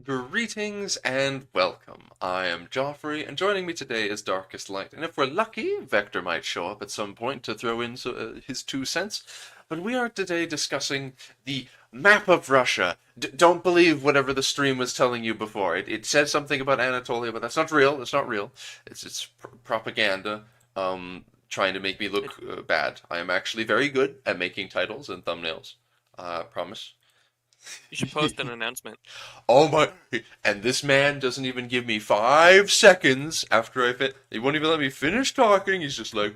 Greetings and welcome. I am Joffrey, and joining me today is Darkest Light. And if we're lucky, Vector might show up at some point to throw in his 2 cents. But we are today discussing the map of Russia. Don't believe whatever the stream was telling you before. It said something about Anatolia, but that's not real. It's not real. It's propaganda. Trying to make me It, look bad. I am actually very good at making titles and thumbnails. Promise. you should post an announcement. Oh my! And this man doesn't even give me 5 seconds after I fit. He won't even let me finish talking. He's just like,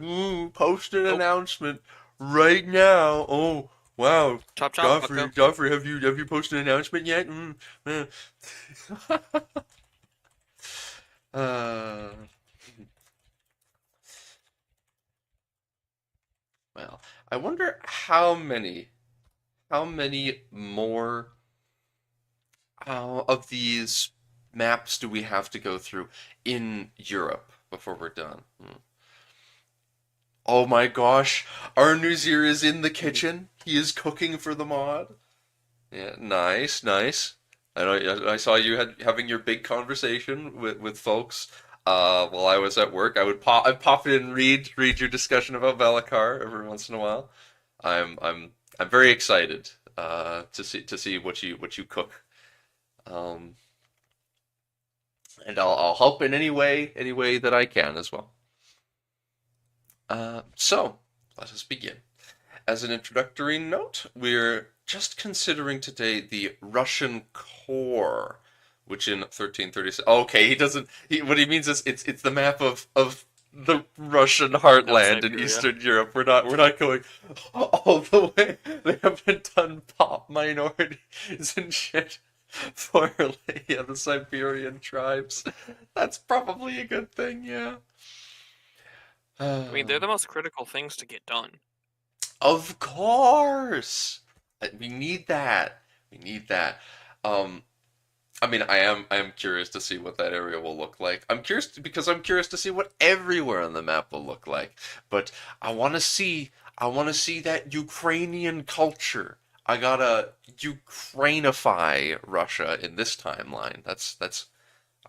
post an Oh, announcement right now. Oh wow, chop chop, bucko. Joffrey, have you posted an announcement yet? Man. uh, well, I wonder how many more of these maps do we have to go through in Europe before we're done? Oh my gosh, our Nuzir is in the kitchen. He is cooking for the mod. Yeah, nice, nice. I saw you having your big conversation with folks while I was at work. I'd pop in and read your discussion about Valakar every once in a while. I'm very excited to see what you cook. Um, and I'll help in any way that I can as well. So let us begin. As an introductory note, we're just considering today the Russian core, which in 1336. Okay, he doesn't. What he means is it's the map of the Russian Not heartland in Siberia. Eastern Europe. We're not going all the way. They haven't done pop minorities and shit for yeah, the Siberian tribes. That's probably a good thing, yeah. I mean, they're the most critical things to get done. Of course. We need that. We need that. Um, I mean, I am curious to see what that area will look like. Because I'm curious to see what everywhere on the map will look like. But I want to see that Ukrainian culture. I gotta Ukrainify Russia in this timeline. That's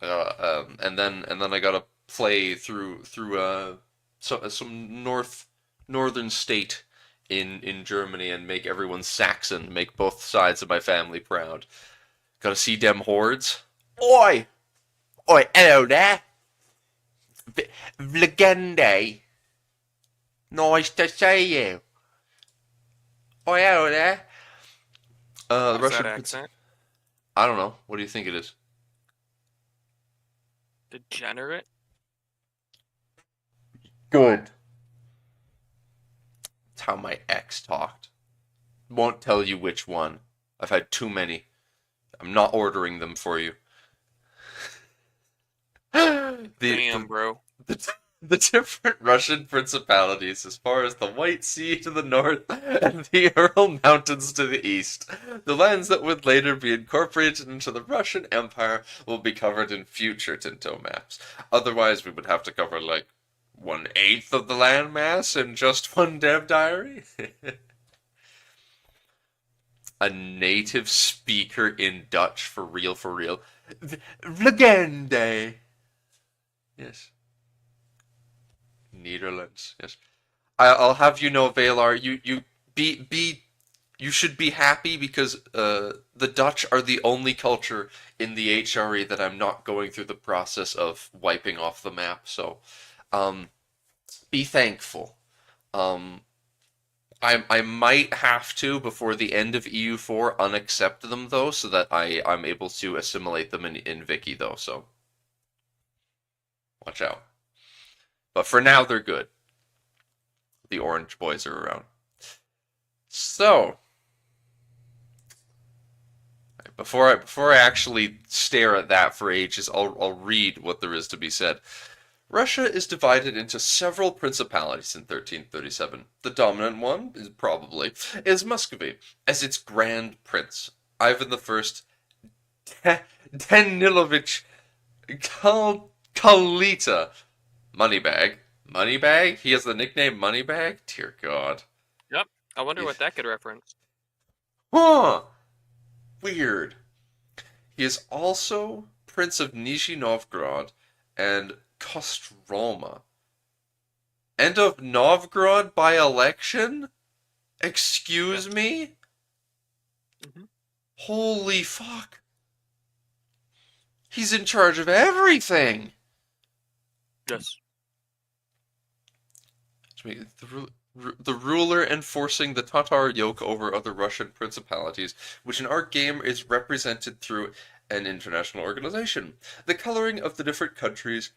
and then I gotta play through some northern state in Germany and make everyone Saxon, make both sides of my family proud. Gotta see them hordes. Oi! Oi, hello there! Legende! Nice to see you! Oi, hello there! The What is that Russian prince. accent? I don't know. What do you think it is? Degenerate? Good. It's how my ex talked. Won't tell you which one. I've had too many. I'm not ordering them for you. the, Damn, the bro. the the different Russian principalities as far as the White Sea to the north and the Ural Mountains to the east. The lands that would later be incorporated into the Russian Empire will be covered in future Tinto maps. Otherwise, we would have to cover like 1/8 of the landmass in just one dev diary. A native speaker in Dutch for real, for real. Legende. Yes. Netherlands. Yes. I'll have you know, Valar, you should be happy because the Dutch are the only culture in the HRE that I'm not going through the process of wiping off the map. So, um, be thankful. Um, I might have to before the end of EU4 unaccept them though, so that I'm able to assimilate them in Vicky though. So watch out. But for now, they're good. The orange boys are around. So before I actually stare at that for ages, I'll read what there is to be said. Russia is divided into several principalities in 1337. The dominant one is Muscovy, as its grand prince, Ivan the First Danilovich Kalita Moneybag. Moneybag? He has the nickname Moneybag? Dear God. Yep. I wonder He's, what that could reference. huh. Weird. He is also Prince of Nizhny Novgorod and Kostroma. And of Novgorod by election? Excuse me? Mhm. Holy fuck. He's in charge of everything! Yes. The ruler enforcing the Tatar yoke over other Russian principalities, which in our game is represented through an international organization. The coloring of the different countries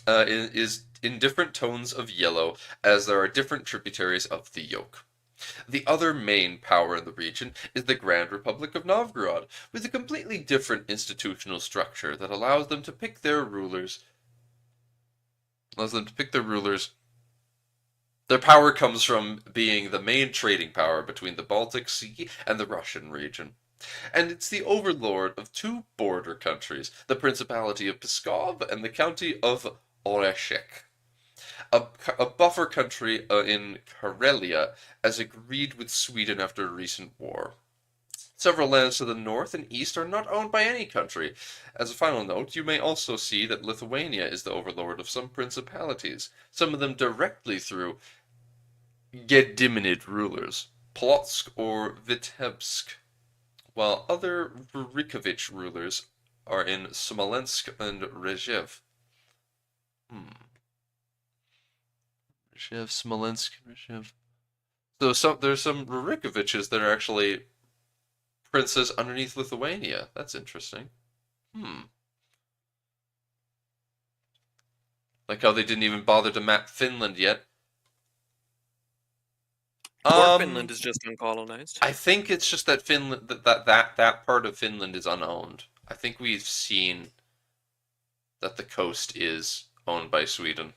is in different tones of yellow, as there are different tributaries of the yoke. The other main power in the region is the Grand Republic of Novgorod, with a completely different institutional structure that allows them to pick their rulers. Their power comes from being the main trading power between the Baltic Sea and the Russian region. And it's the overlord of two border countries, the Principality of Pskov and the County of Oreshek. A buffer country in Karelia, as agreed with Sweden after a recent war. Several lands to the north and east are not owned by any country. As a final note, you may also see that Lithuania is the overlord of some principalities, some of them directly through Gediminid rulers, Polotsk or Vitebsk, while other Rurikovich rulers are in Smolensk and Rzhev. Rzhev, Smolensk, Rzhev. So there's some Rurikoviches that are actually princes underneath Lithuania. That's interesting. Like how they didn't even bother to map Finland yet. Or Finland is just uncolonized. I think it's just that Finland that part of Finland is unowned. I think we've seen that the coast is owned by Sweden.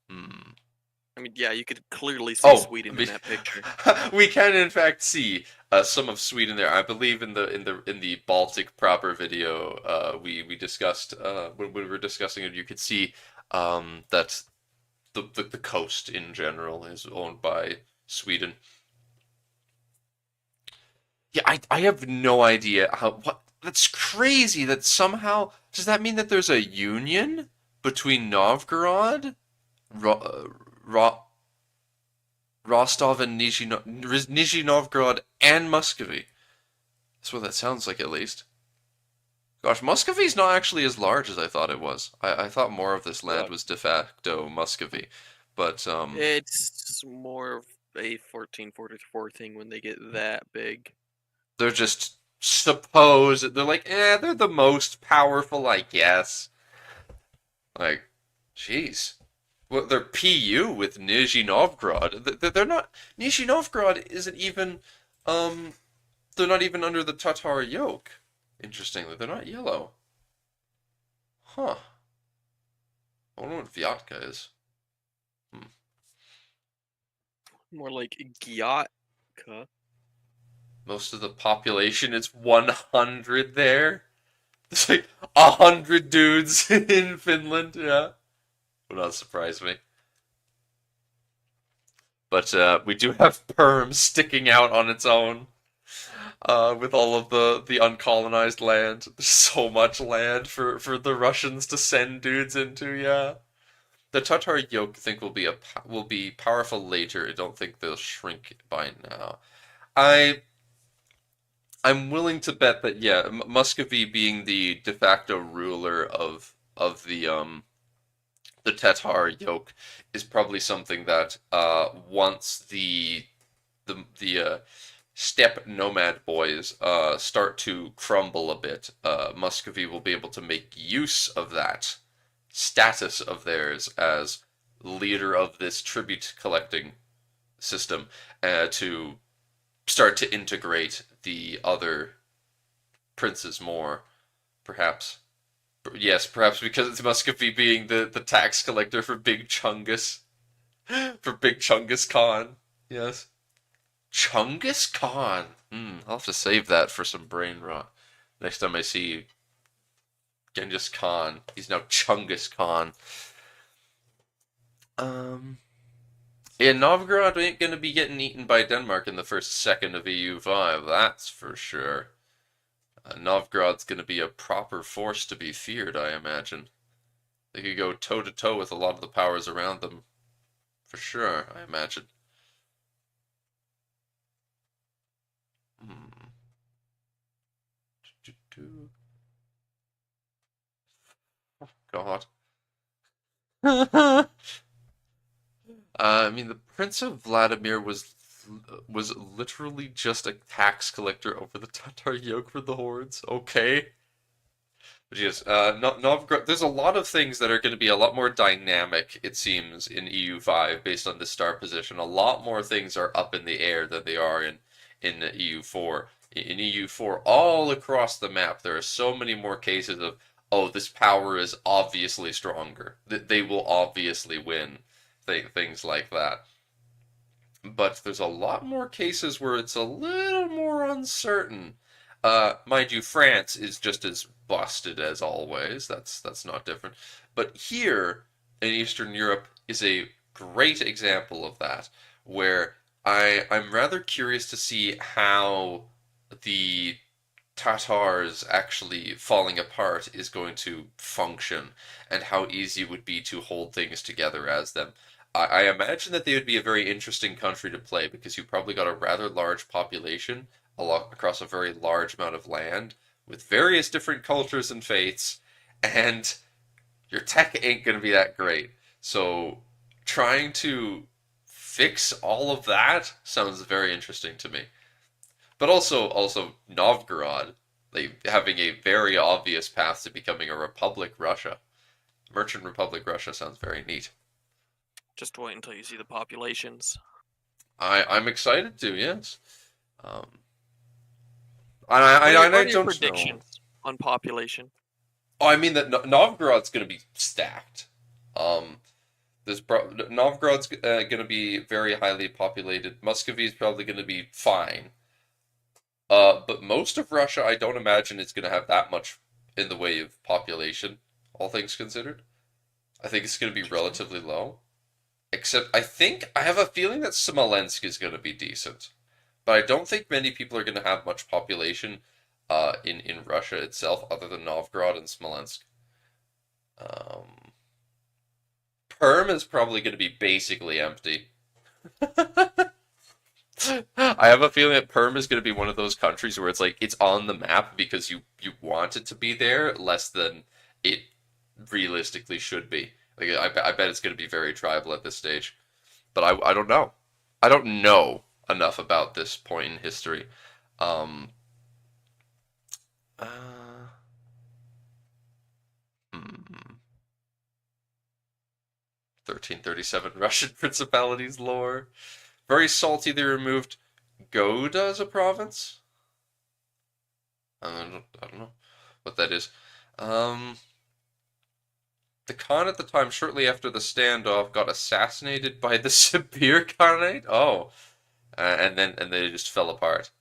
I mean, yeah, you could clearly see Sweden in that picture. We can, in fact, see some of Sweden there. I believe in the Baltic proper video we discussed when we were discussing it. You could see that the coast in general is owned by Sweden. Yeah, I have no idea what. That's crazy. That somehow does that mean that there's a union between Novgorod, Rostov and Nizhny Novgorod and Muscovy. That's what that sounds like, at least. Gosh, Muscovy's not actually as large as I thought it was. I thought more of this land was de facto Muscovy, but it's more of a 1444 thing when they get that big. They're just supposed. They're like, they're the most powerful, I guess. Like, jeez. Well, they're PU with Nizhny Novgorod. They're not. Nizhny Novgorod isn't even. They're not even under the Tatar yoke. Interestingly, they're not yellow. Huh. I wonder what Vyatka is. More like Gyatka. Most of the population is 100 there. There's like 100 dudes in Finland, yeah. Would not surprise me. But we do have Perm sticking out on its own. With all of the uncolonized land. There's so much land for the Russians to send dudes into, yeah. The Tatar yoke I think will be powerful later. I don't think they'll shrink by now. I'm willing to bet that yeah, Muscovy being the de facto ruler of the Tatar yoke is probably something that once the steppe nomad boys start to crumble a bit, Muscovy will be able to make use of that status of theirs as leader of this tribute collecting system to start to integrate the other princes more, perhaps. Yes, perhaps because it's Muscovy being the tax collector for Big Chungus. For Big Chungus Khan. Yes. Chungus Khan. I'll have to save that for some brain rot. Next time I see Genghis Khan. He's now Chungus Khan. And Novgorod ain't gonna be getting eaten by Denmark in the first second of EU5, that's for sure. Novgorod's gonna be a proper force to be feared, I imagine. They could go toe to toe with a lot of the powers around them, for sure, I imagine. Hmm. Oh, God. I mean, the Prince of Vladimir was literally just a tax collector over the Tatar yoke for the hordes. Okay. But yes, Novgorod. There's a lot of things that are going to be a lot more dynamic, it seems, in EU5 based on the star position. A lot more things are up in the air than they are in EU4. In EU4, all across the map, there are so many more cases of, oh, this power is obviously stronger. That they will obviously win. Things like that. But there's a lot more cases where it's a little more uncertain. Mind you, France is just as busted as always. That's not different. But here in Eastern Europe is a great example of that, where I'm rather curious to see how the Tatars actually falling apart is going to function, and how easy it would be to hold things together as them. I imagine that they would be a very interesting country to play because you probably got a rather large population a lot across a very large amount of land with various different cultures and faiths, and your tech ain't going to be that great. So trying to fix all of that sounds very interesting to me. But also Novgorod, like having a very obvious path to becoming a republic Russia. Merchant Republic Russia sounds very neat. Just wait until you see the populations. I'm excited to, yes. Um, What I are your don't know. predictions on population? Oh, I mean that Novgorod's going to be stacked. Um, Novgorod's going to be very highly populated. Muscovy's probably going to be fine. But most of Russia, I don't imagine it's going to have that much in the way of population, all things considered. I think it's going to be Interesting. relatively low. Except, I think, I have a feeling that Smolensk is going to be decent. But I don't think many people are going to have much population in Russia itself, other than Novgorod and Smolensk. Um, Perm is probably going to be basically empty. I have a feeling that Perm is going to be one of those countries where it's like it's on the map because you want it to be there less than it realistically should be. Like I bet it's going to be very tribal at this stage, but I don't know. I don't know enough about this point in history. Um, uh, hmm. 1337 Russian Principalities lore. Very salty. They removed Goda as a province. I don't know what that is. Um, the Khan at the time, shortly after the standoff, got assassinated by the Sibir Khanate. Oh, and they just fell apart.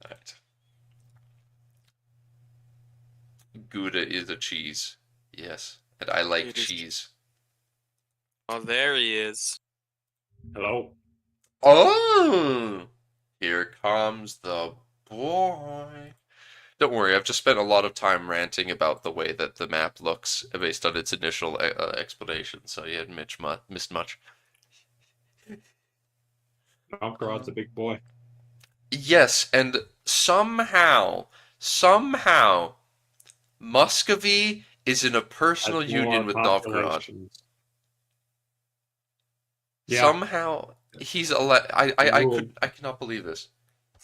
Right. Gouda is a cheese. Yes, and I like It is. cheese. Oh, there he is. Hello. Oh, here comes the boy. Don't worry, I've just spent a lot of time ranting about the way that the map looks based on its initial explanation, so you hadn't missed much. Novgorod's a big boy. Yes, and somehow, Muscovy is in a personal Has more union with Novgorod. populations. Yeah. Somehow, he's I cannot believe this.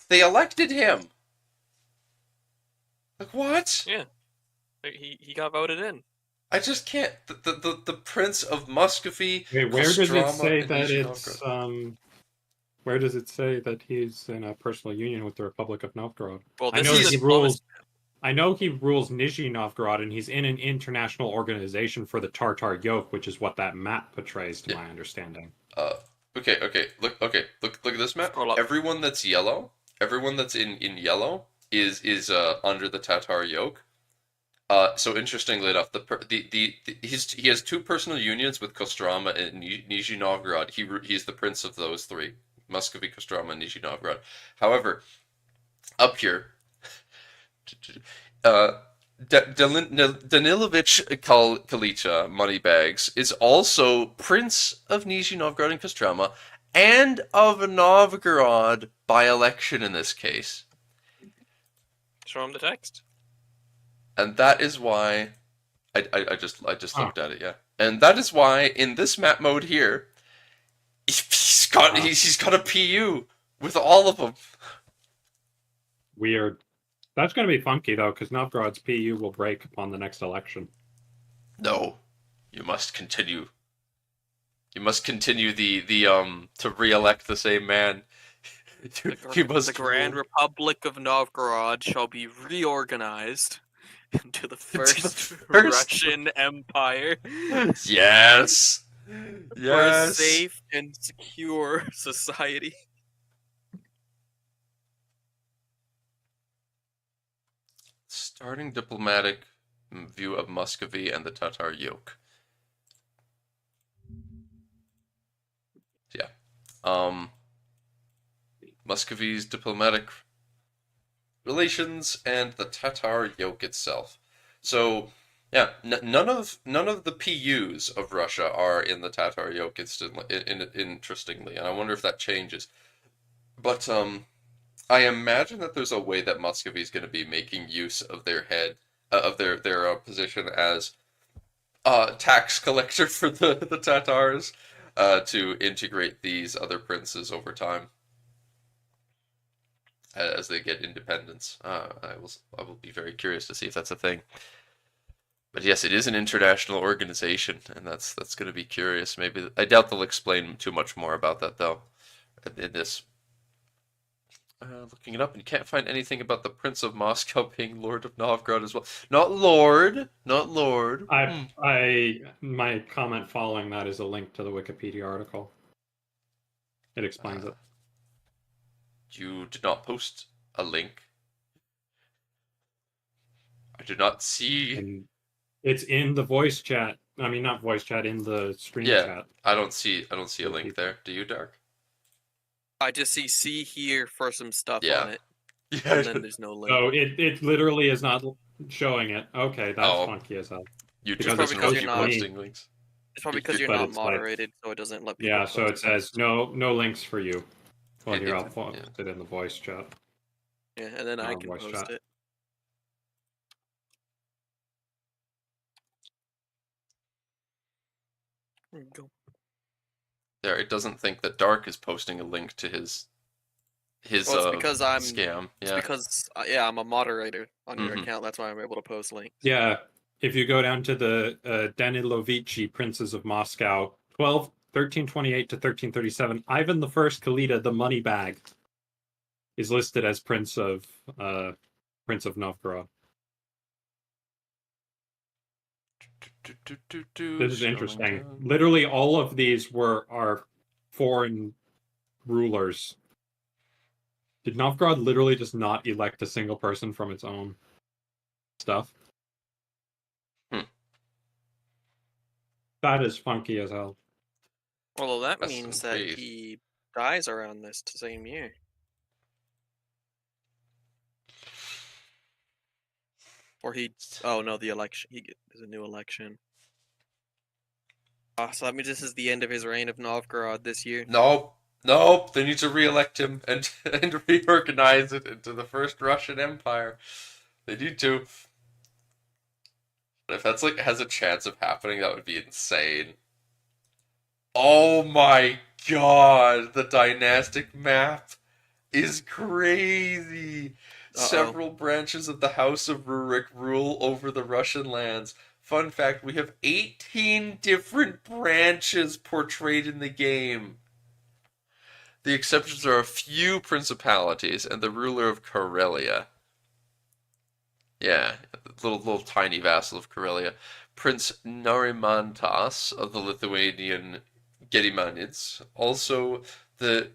They elected him. Like what? Yeah, he got voted in. I just can't. The Prince of Muscovy, Wait, where does it Kostroma, say and that Nizhny it's Novgorod. where does it say that he's in a personal union with the Republic of Novgorod? Well, I this know is he the rules. I know he rules Nizhny Novgorod, and he's in an international organization for the Tartar yoke, which is what that map portrays, to Yeah. my understanding. Okay. Look at this map. Scroll up. Everyone that's yellow, everyone that's in yellow is under the Tatar yoke. So interestingly enough, he has two personal unions with Kostroma and Nizhny Novgorod. He's the prince of those three: Muscovy, Kostroma, and Nizhny Novgorod. However, up here, uh, Danilovich Kalicha Moneybags is also prince of Nizhny Novgorod and Kostroma, and of Novgorod by election in this case. Show him the text. And that is why I just looked at it, yeah. And that is why in this map mode here, he's got a PU with all of them. Weird. That's going to be funky though, because Novgorod's PU will break upon the next election. No, you must continue. You must continue the to re-elect the same man. The Grand Republic of Novgorod shall be reorganized into the first Russian Empire. Yes. For a safe and secure society. Starting diplomatic view of Muscovy and the Tatar yoke. Yeah. Muscovy's diplomatic relations and the Tatar yoke itself. So, yeah, none of the PUs of Russia are in the Tatar yoke interestingly, and I wonder if that changes. But I imagine that there's a way that Muscovy is going to be making use of their position as tax collector for the Tatars to integrate these other princes over time as they get independence. I will be very curious to see if that's a thing. But yes, it is an international organization, and that's going to be curious. Maybe I doubt they'll explain too much more about that though in this. Looking it up, and you can't find anything about the Prince of Moscow being Lord of Novgorod as well. Not Lord. My comment following that is a link to the Wikipedia article. It explains it. You did not post a link. I did not see. And it's in the voice chat. I mean, not voice chat, in the stream chat. I don't see a link there. Do you, Dark? I just see here for some stuff on it. Yeah. And then there's no link. Oh, it literally is not showing it. Okay, that's funky as hell. YouTube doesn't let you posting links. It's probably because you're not moderated, so it doesn't let people. Yeah, so it says no links for you. Well, here, I'll post it in the voice chat. Yeah, and then I can post it. There you go. There, it doesn't think that Dark is posting a link to his well, it's because I'm scam. It's because I'm a moderator on your account. That's why I'm able to post links. Yeah, if you go down to the Danilovichi Princes of Moscow, 1328 to 1337, Ivan the First Kalita, the money bag, is listed as Prince of Novgorod. This is interesting. Literally, all of these are foreign rulers. Did Novgorod literally just not elect a single person from its own stuff? That is funky as hell. Although that means that he dies around this same year. Or the election. There's a new election. So that means this is the end of his reign of Novgorod this year. Nope. They need to re-elect him and reorganize it into the first Russian Empire. They need to. If that's has a chance of happening, that would be insane. Oh my god, the dynastic map is crazy. Several branches of the House of Rurik rule over the Russian lands. Fun fact, we have 18 different branches portrayed in the game. The exceptions are a few principalities and the ruler of Karelia. Yeah, little tiny vassal of Karelia. Prince Narimantas of the Lithuanian Gedimanids. Also, the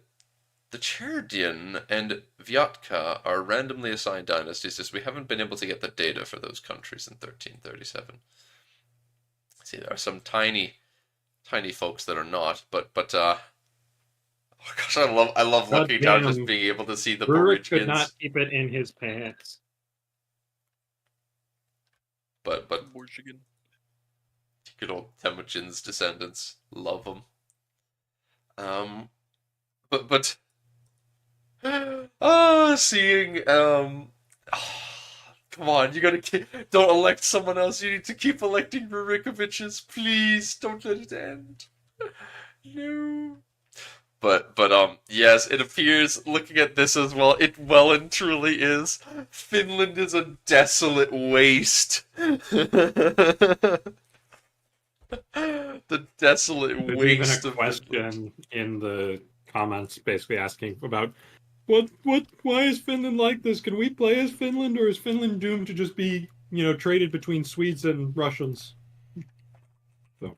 the Cherdian and Vyatka are randomly assigned dynasties, as we haven't been able to get the data for those countries in 1337. See, there are some tiny folks that are not, but oh gosh, I love God looking down, just damn. being able to see the Rurik could not Borigans. keep it in his pants. But Michigan. good old Temujin's descendants, love them. But seeing come on, you gotta don't elect someone else. You need to keep electing Rurikoviches, please. Don't let it end. No. But yes, it appears, looking at this as well, it well and truly is. Finland is a desolate waste. The desolate There's waste even a of Finland. question in the comments basically asking about why is Finland like this? Can we play as Finland, or is Finland doomed to just be, traded between Swedes and Russians? So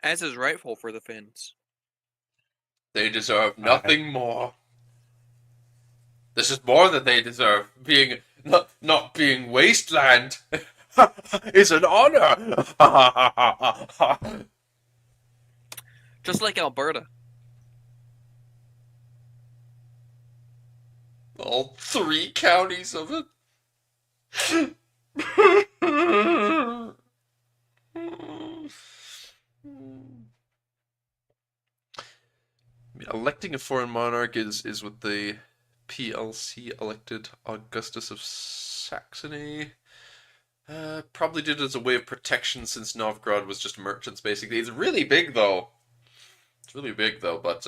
As is rightful for the Finns. They deserve nothing more. This is more than they deserve. Being not being wasteland is an honor. Just like Alberta. All 3 counties of it. Electing a foreign monarch is what the PLC elected Augustus of Saxony. Probably did it as a way of protection, since Novgorod was just merchants, basically. It's really big, though. But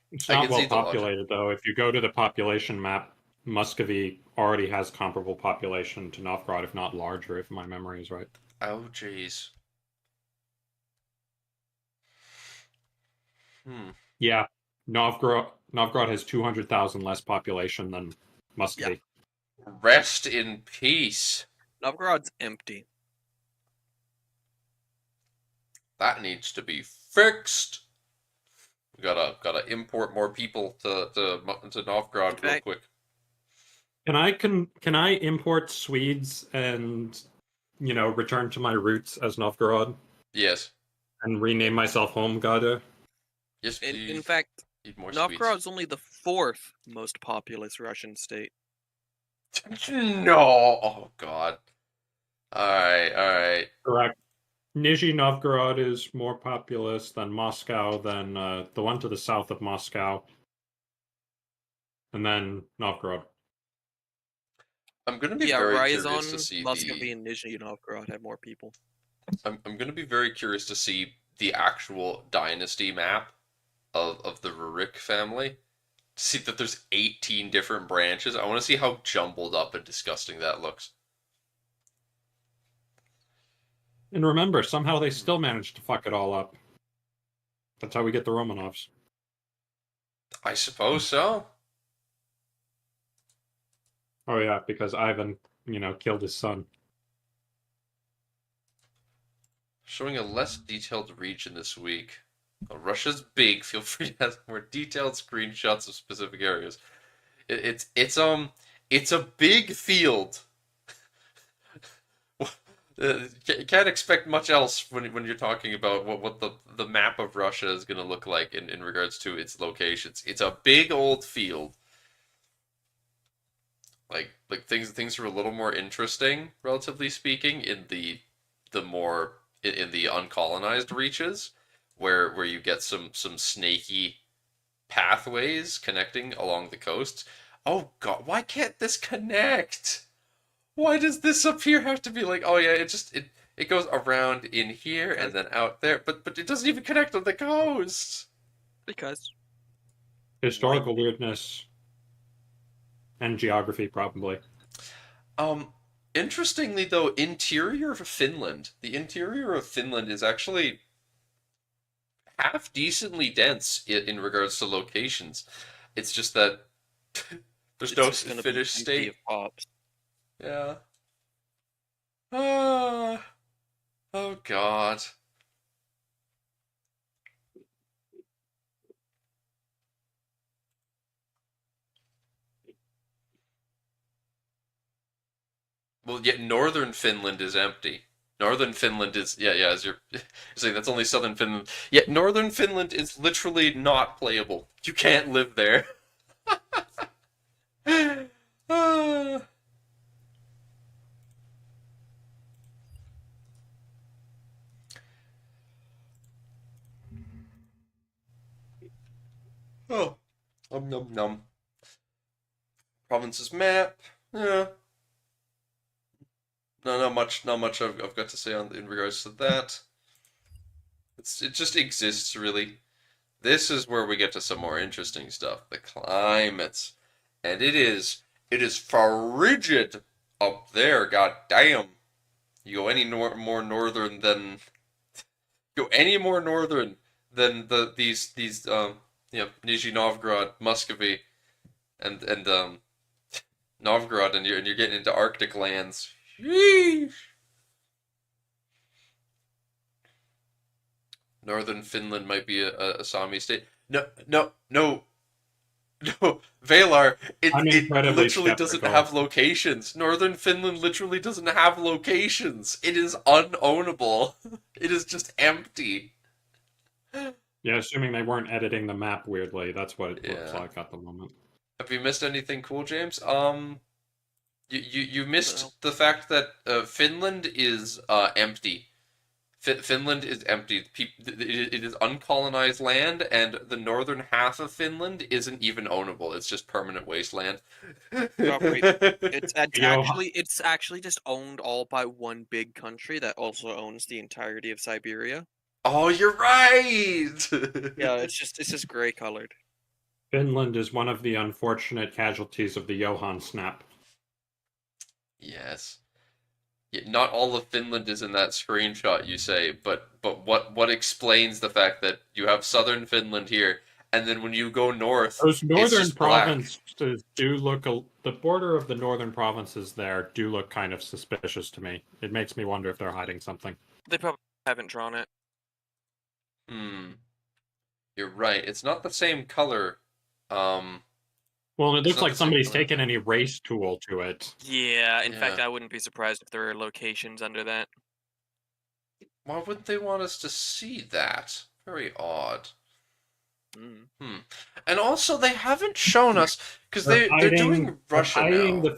it's I not can well see the logic. populated, though. If you go to the population map, Muscovy already has comparable population to Novgorod, if not larger, if my memory is right. Oh, jeez. Yeah, Novgorod has 200,000 less population than Muscovy. Rest in peace. Novgorod's empty. That needs to be fixed. We gotta import more people to Novgorod real quick. Can I import Swedes and return to my roots as Novgorod Yes. and rename myself Holmgade? Yes, please. In fact, Need more Novgorod's only the 4th most populous Russian state. No. Oh God. All right. Correct. Nizhny Novgorod is more populous than Moscow, than the one to the south of Moscow, and then Novgorod. I'm gonna be very curious to Ryazan, see Muscovy, and Nizhny Novgorod have more people. I'm gonna be very curious to see the actual dynasty map of the Rurik family. See that there's 18 different branches. I want to see how jumbled up and disgusting that looks. And remember, somehow they still managed to fuck it all up. That's how we get the Romanovs. I suppose so. Oh yeah, because Ivan, killed his son. Showing a less detailed region this week. Well, Russia's big. Feel free to have more detailed screenshots of specific areas. It's a big field. You can't expect much else when you're talking about what the map of Russia is going to look like in regards to its locations. It's a big old field. Like things are a little more interesting, relatively speaking, in the more in the uncolonized reaches, where you get some snaky pathways connecting along the coast. Oh God, why can't this connect? Why does this up here have to be like, oh yeah, it goes around in here and then out there, but it doesn't even connect on the coast. Because Historical weirdness and geography, probably. Interestingly though, the interior of Finland is actually half decently dense in regards to locations. It's just that there's no finished state. Of pops. Yeah. Oh God. Well, yet northern Finland is empty. Northern Finland is as you're saying that's only southern Finland. Yet northern Finland is literally not playable. You can't live there. Ah. Oh, num num. Provinces map. Yeah, no, not much. I've got to say on in regards to that. It just exists really. This is where we get to some more interesting stuff. The climates, and it is frigid up there. God damn! You go any more northern than go any more northern than these Nizhny Novgorod, Muscovy, and Novgorod, and you're getting into Arctic lands. Sheesh. Northern Finland might be a Sami state. No, no, no, no, Valar. I'm It incredibly literally doesn't skeptical. have locations. Northern Finland literally doesn't have locations. It is unownable. It is just empty. Yeah, assuming they weren't editing the map weirdly, that's what it looks Yeah. like at the moment. Have you missed anything cool, James? You missed No. the fact that Finland is empty. Finland is empty. It is uncolonized land, and the northern half of Finland isn't even ownable. It's just permanent wasteland. Oh, wait. It's Yo. actually just owned all by one big country that also owns the entirety of Siberia. Oh, you're right. Yeah, it's just gray colored. Finland is one of the unfortunate casualties of the Johan snap. Yes. Yeah, not all of Finland is in that screenshot, you say, but what explains the fact that you have southern Finland here, and then when you go north, Those it's northern just black. provinces do look the border of the northern provinces there do look kind of suspicious to me. It makes me wonder if they're hiding something. They probably haven't drawn it. You're right. It's not the same color. Well, it It's looks not like the same somebody's color. taken an erase tool to it. Yeah, in fact, Yeah. I wouldn't be surprised if there are locations under that. Why wouldn't they want us to see that? Very odd. And also, they haven't shown us because they're doing Russia now.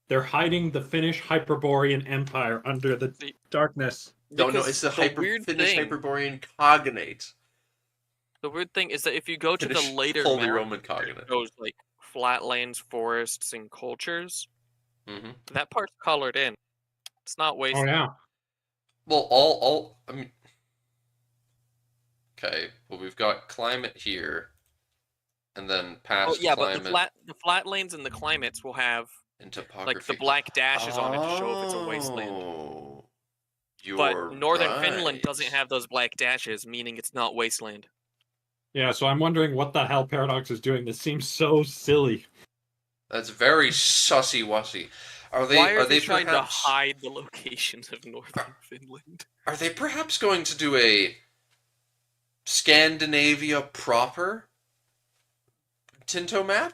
They're hiding the Finnish Hyperborean Empire under the darkness. No, Because it's the weird Finnish thing- Hyperborean Cognate. The weird thing is that if you go to Finnish the later Holy map, Roman it Cognate. shows like flatlands, forests, and cultures. Mm-hmm. That part's colored in. It's not Oh wasted. yeah. Well, I mean, okay. Well, we've got climate here, and then past Oh yeah, climate but the flatlands and the climates will have and topography. like the black dashes on it to show if it's a wasteland. Oh, you're But northern Finland right. doesn't have those black dashes, meaning it's not wasteland. Yeah, so I'm wondering what the hell Paradox is doing. This seems so silly. That's very sussy-wussy. Why are they trying perhaps to hide the locations of northern Finland? Are they perhaps going to do a Scandinavia proper Tinto map?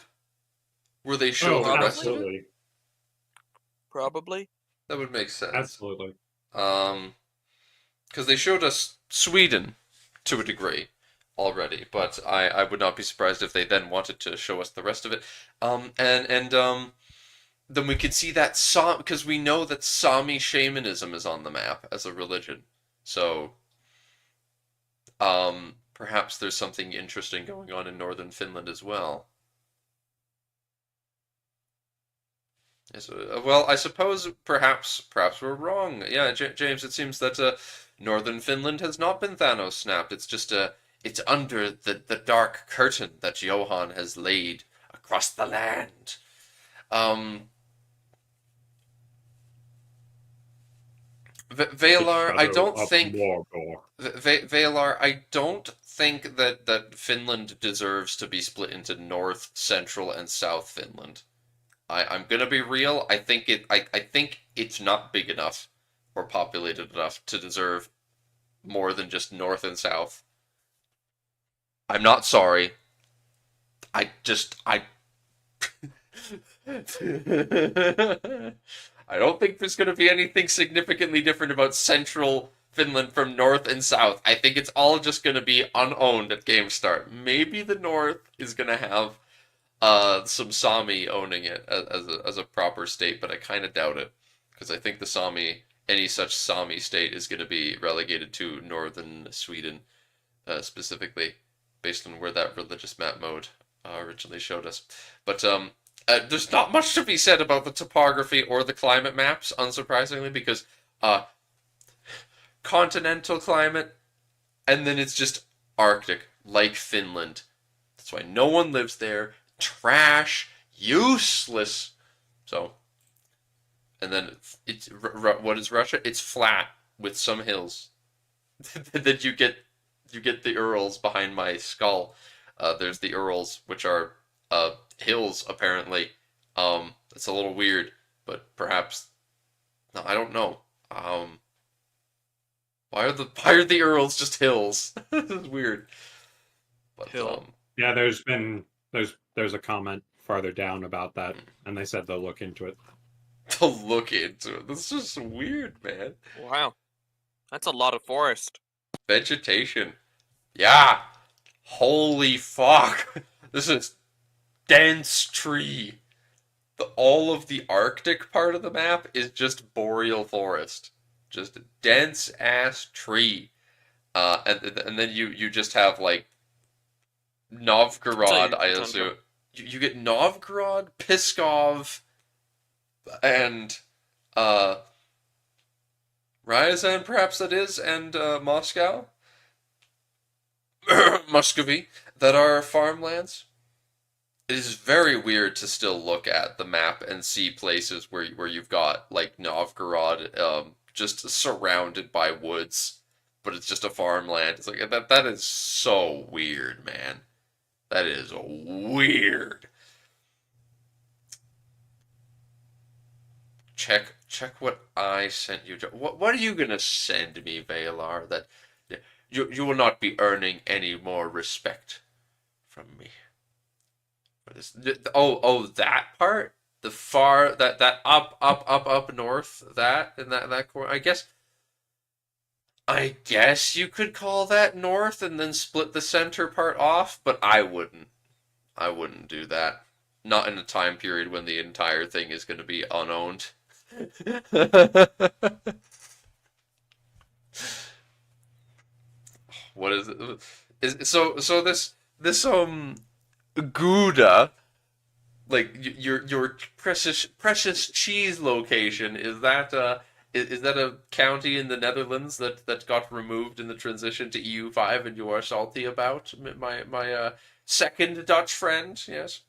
Where they show the rest of it? absolutely. Probably. That would make sense. Absolutely. Because they showed us Sweden to a degree already, but I would not be surprised if they then wanted to show us the rest of it. Then we could see that because we know that Sami shamanism is on the map as a religion. So, perhaps there's something interesting going on in northern Finland as well. Yes, well, I suppose perhaps we're wrong. Yeah, James, it seems that northern Finland has not been Thanos snapped. It's just it's under the dark curtain that Johan has laid across the land. Valar, I don't think Valar, I don't think that Finland deserves to be split into North, Central, and South Finland. I'm gonna be real. I think it's not big enough or populated enough to deserve more than just North and South. I'm not sorry. I don't think there's going to be anything significantly different about central Finland from north and south. I think it's all just going to be unowned at game start. Maybe the north is going to have some Sami owning it as a proper state, but I kind of doubt it because I think the Sami, any such Sami state, is going to be relegated to northern Sweden, specifically based on where that religious map mode originally showed us. But there's not much to be said about the topography or the climate maps, unsurprisingly, because continental climate, and then it's just Arctic, like Finland. That's why no one lives there. Trash, useless. So, and then it's what is Russia? It's flat with some hills. Then you get the Urals behind my skull. There's the Urals, which are hills apparently. It's a little weird, but perhaps no, I don't know. Why are the Urals just hills? This is weird. But Hill. Yeah, there's a comment farther down about that, and they said they'll look into it. to look into it. This is just weird, man. Wow. That's a lot of forest. Vegetation. Yeah. Holy fuck. This is dense tree. All of the Arctic part of the map is just boreal forest. Just a dense ass tree. And then you just have like Novgorod, I assume. You get Novgorod, Pskov, and Ryazan, perhaps that is, and Moscow, Muscovy, that are farmlands. It is very weird to still look at the map and see places where you've got like Novgorod, just surrounded by woods, but it's just a farmland. It's like that is so weird, man. That is weird. Check what I sent you. What are you gonna send me, Valar? That you will not be earning any more respect from me. What is that part? The far that up north, that in that corner. I guess you could call that north and then split the center part off, but I wouldn't. I wouldn't do that. Not in a time period when the entire thing is going to be unowned. What is it? So this Gouda, like your precious cheese location, is that a county in the Netherlands that got removed in the transition to EU5 and you are salty about, my second Dutch friend? Yes.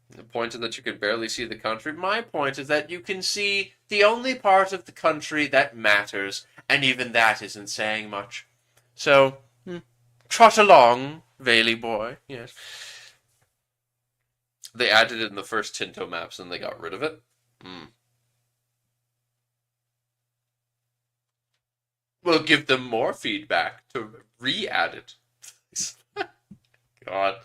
The point is that you can barely see the country. My point is that you can see the only part of the country that matters, and even that isn't saying much. So, trot along, Vaily boy. Yes. They added it in the first Tinto maps and they got rid of it. We'll give them more feedback to re-add it. God.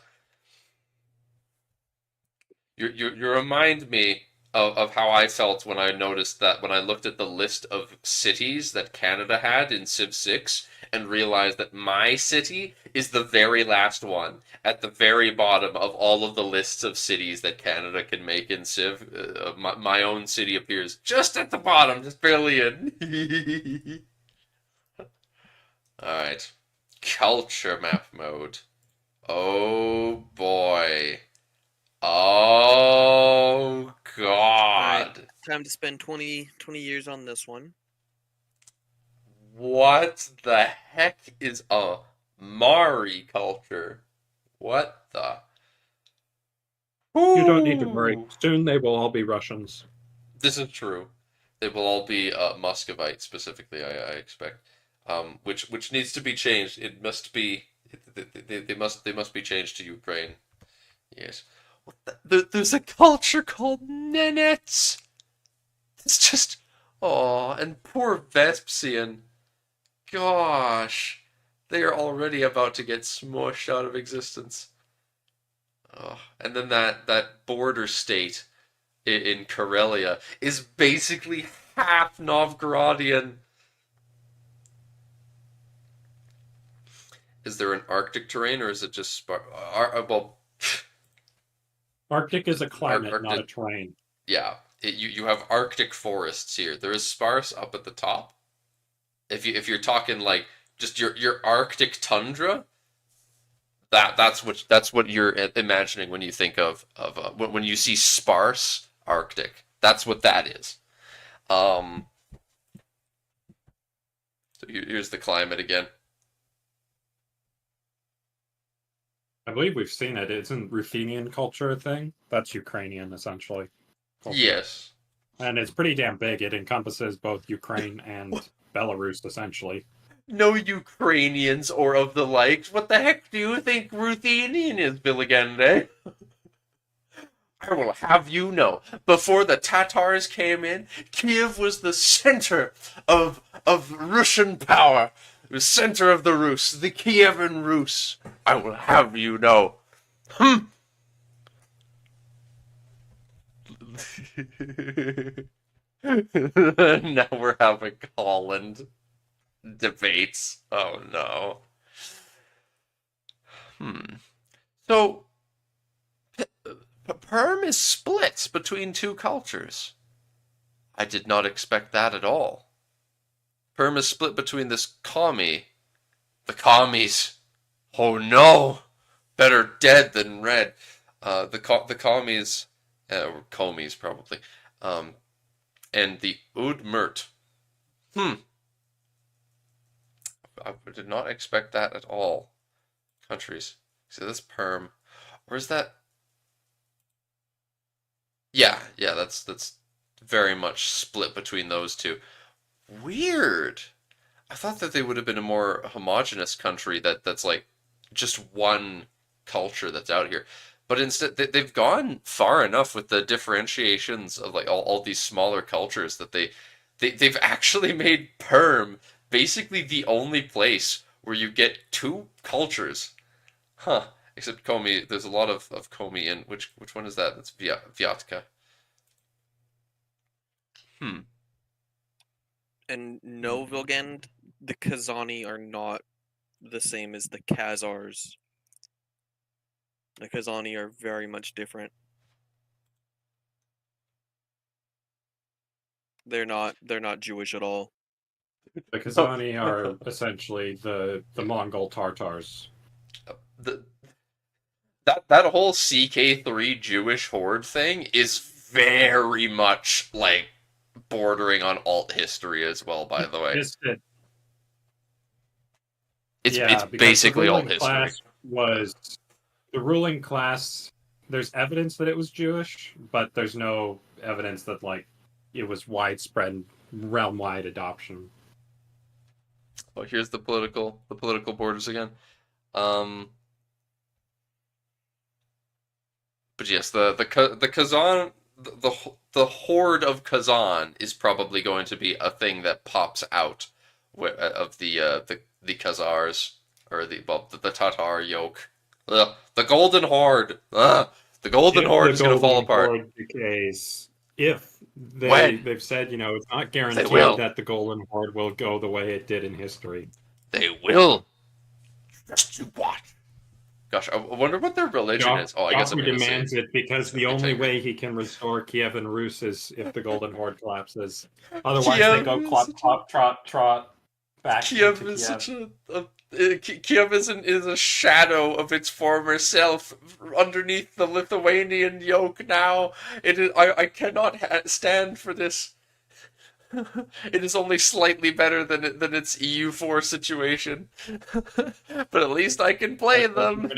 You remind me of how I felt when I noticed that when I looked at the list of cities that Canada had in Civ 6 and realized that my city is the very last one at the very bottom of all of the lists of cities that Canada can make in Civ. My own city appears just at the bottom, just barely in. Alright. Culture map mode. Oh boy. Oh God. Right, time to spend 20 years on this one. What the heck is a Mari culture? What the? You don't need to worry. Soon they will all be Russians. This is true. They will all be Muscovite specifically, I expect. Which needs to be changed. It must be. They must be changed to Ukraine. Yes. There's a culture called Nenets. It's just, and poor Vespasian. Gosh, they are already about to get smushed out of existence. Oh, and then that border state in Karelia is basically half Novgorodian. Is there an Arctic terrain, or is it just well? Arctic is a climate, Arctic, not a terrain. yeah. You have Arctic forests here. There is sparse up at the top. If you're talking like just your Arctic tundra, that's what you're imagining when you think of when you see sparse Arctic. That's what that is. So here's the climate again. I believe we've seen it. Isn't Ruthenian culture a thing? That's Ukrainian, essentially. Culture. Yes. And it's pretty damn big. It encompasses both Ukraine and Belarus, essentially. No Ukrainians or of the likes. What the heck do you think Ruthenian is, Billigende? I will have you know, before the Tatars came in, Kiev was the center of Russian power. It was center of the Rus, the Kievan Rus. I will have you know. Now we're having Holland debates. Oh no. So, Perm is split between two cultures. I did not expect that at all. Perm is split between this commie. The commies. Oh no! Better dead than red. The commies, or commies probably, and the Udmurt. I did not expect that at all. Countries. So this Perm, or is that? Yeah, that's very much split between those two. Weird. I thought that they would have been a more homogenous country that's like just one culture that's out here. But instead, they've gone far enough with the differentiations of like all these smaller cultures that they've actually made Perm basically the only place where you get two cultures. Huh. Except Komi, there's a lot of Komi in which one is that? That's Vyatka. And no, Vilgand, the Kazani are not the same as the Khazars. The Kazani are very much different. They're not Jewish at all. The Kazani are essentially the Mongol Tartars. That whole CK3 Jewish Horde thing is very much like bordering on alt history as well, by the way. It's basically alt history. The ruling class, there's evidence that it was Jewish, but there's no evidence that like it was widespread realm-wide adoption. Oh, here's the political borders again. But yes, the Kazan, the Horde of Kazan is probably going to be a thing that pops out of the Khazars, or the Tatar yoke. The Golden Horde. The Golden Horde is going to fall apart. Horde decays, if they've said, it's not guaranteed that the Golden Horde will go the way it did in history. They will. Just you watch. Gosh, I wonder what their religion is. Oh, I guess I'm going to say demands it because the only way he can restore Kiev and Rus is if the Golden Horde collapses. Otherwise, they go clop, clop, trot, trot back Kiev into is Kiev. such Kiev is a shadow of its former self underneath the Lithuanian yoke now. It is. I cannot stand for this. It is only slightly better than its EU4 situation, but at least I can play them.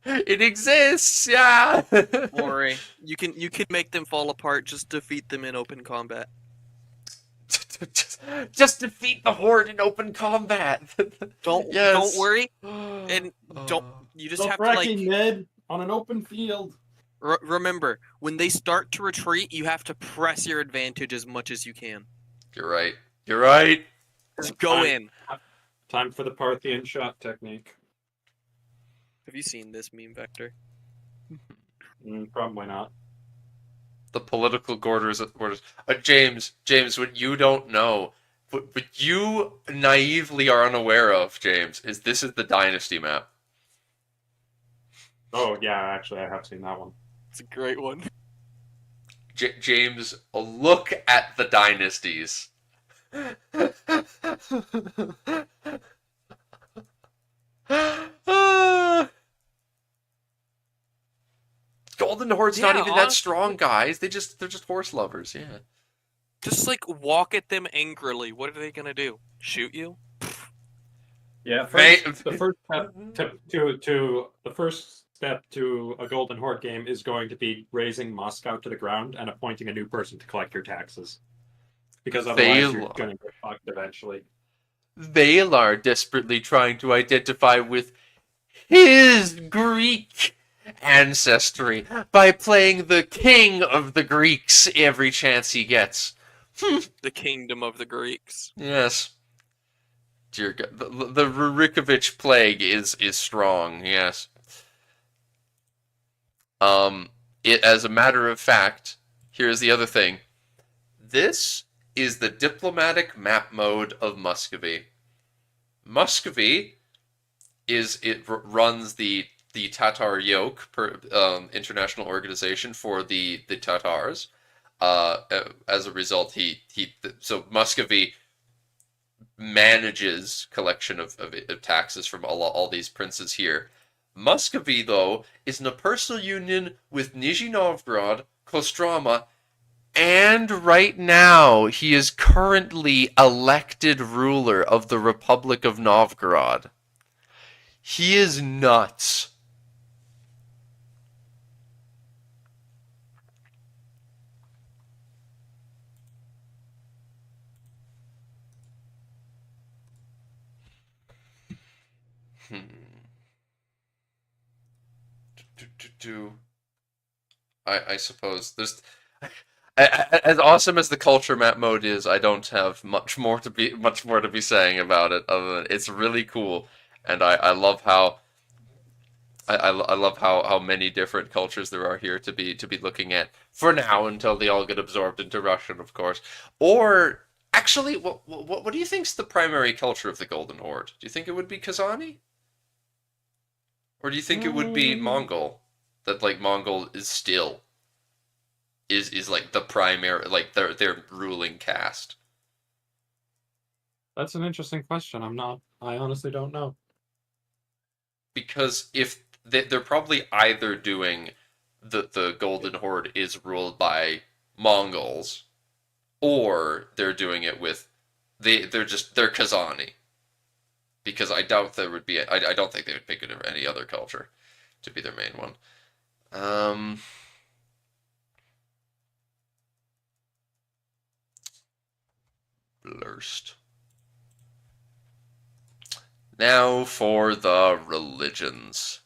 It exists, yeah. Don't worry, you can make them fall apart. Just defeat them in open combat. just defeat the Horde in open combat. Don't worry, and you just have to like Ned on an open field. Remember, when they start to retreat, you have to press your advantage as much as you can. You're right. Just go in. Time for the Parthian shot technique. Have you seen this meme, Vector? Probably not. The political borders. James, what you don't know, what you naively are unaware of, James, is this is the dynasty map. Oh yeah, actually, I have seen that one. It's a great one. James, look at the dynasties. Golden Horde's not Yeah, even that honestly, strong, guys. They're just horse lovers. Yeah. Just like walk at them angrily. What are they gonna do? Shoot you? Yeah, Right. the first step to a Golden Horde game is going to be raising Moscow to the ground and appointing a new person to collect your taxes, because otherwise you're going to get fucked eventually. Valar desperately trying to identify with his Greek ancestry by playing the king of the Greeks every chance he gets. The kingdom of the Greeks. Yes. Dear God, the Rurikovich plague is strong. Yes. As a matter of fact, here's the other thing. This is the diplomatic map mode of Muscovy. Muscovy runs the Tatar yoke international organization for the Tatars. As a result, so Muscovy manages collection of taxes from all these princes here. Muscovy, though, is in a personal union with Nizhny Novgorod, Kostroma, and right now he is currently elected ruler of the Republic of Novgorod. He is nuts. I suppose there's as awesome as the culture map mode is, I don't have much more to be saying about it other than it's really cool, and I love how I love how many different cultures there are here to be looking at for now until they all get absorbed into Russian, of course. Or actually, what do you think's the primary culture of the Golden Horde? Do you think it would be Kazani? Or do you think it would be Mongol? That like Mongol is still is like the primary, like their ruling caste. That's an interesting question. I honestly don't know. Because if they're probably either doing the Golden Horde is ruled by Mongols, or they're doing it with they're Kazani. Because I doubt there would be I don't think they would pick any other culture to be their main one. Blurst. Now for the religions.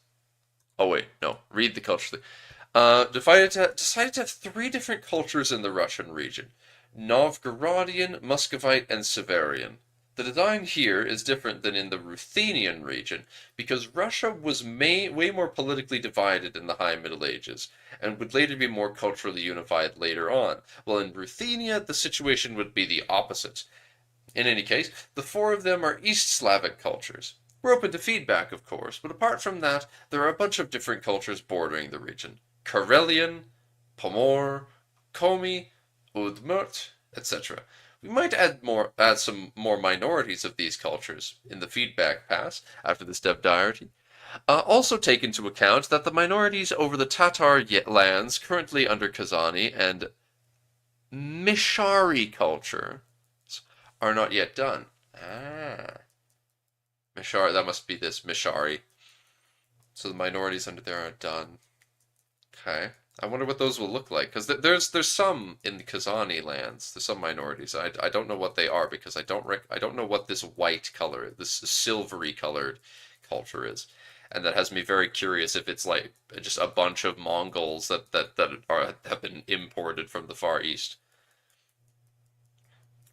Oh wait, no. Read the culture thing. Decided to have 3 different cultures in the Russian region: Novgorodian, Muscovite, and Severian. The design here is different than in the Ruthenian region, because Russia was way more politically divided in the High Middle Ages, and would later be more culturally unified later on, while in Ruthenia the situation would be the opposite. In any case, the 4 of them are East Slavic cultures. We're open to feedback, of course, but apart from that, there are a bunch of different cultures bordering the region. Karelian, Pomor, Komi, Udmurt, etc. We might add some more minorities of these cultures in the feedback pass after this dev diary. Also take into account that the minorities over the Tatar lands currently under Kazani and Mishari culture are not yet done. Mishari, that must be this Mishari. So the minorities under there are done. Okay. I wonder what those will look like, because there's some in the Kazani lands. There's some minorities. I don't know what they are, because I don't know what this white color, this silvery colored culture is, and that has me very curious if it's like just a bunch of Mongols that have been imported from the Far East.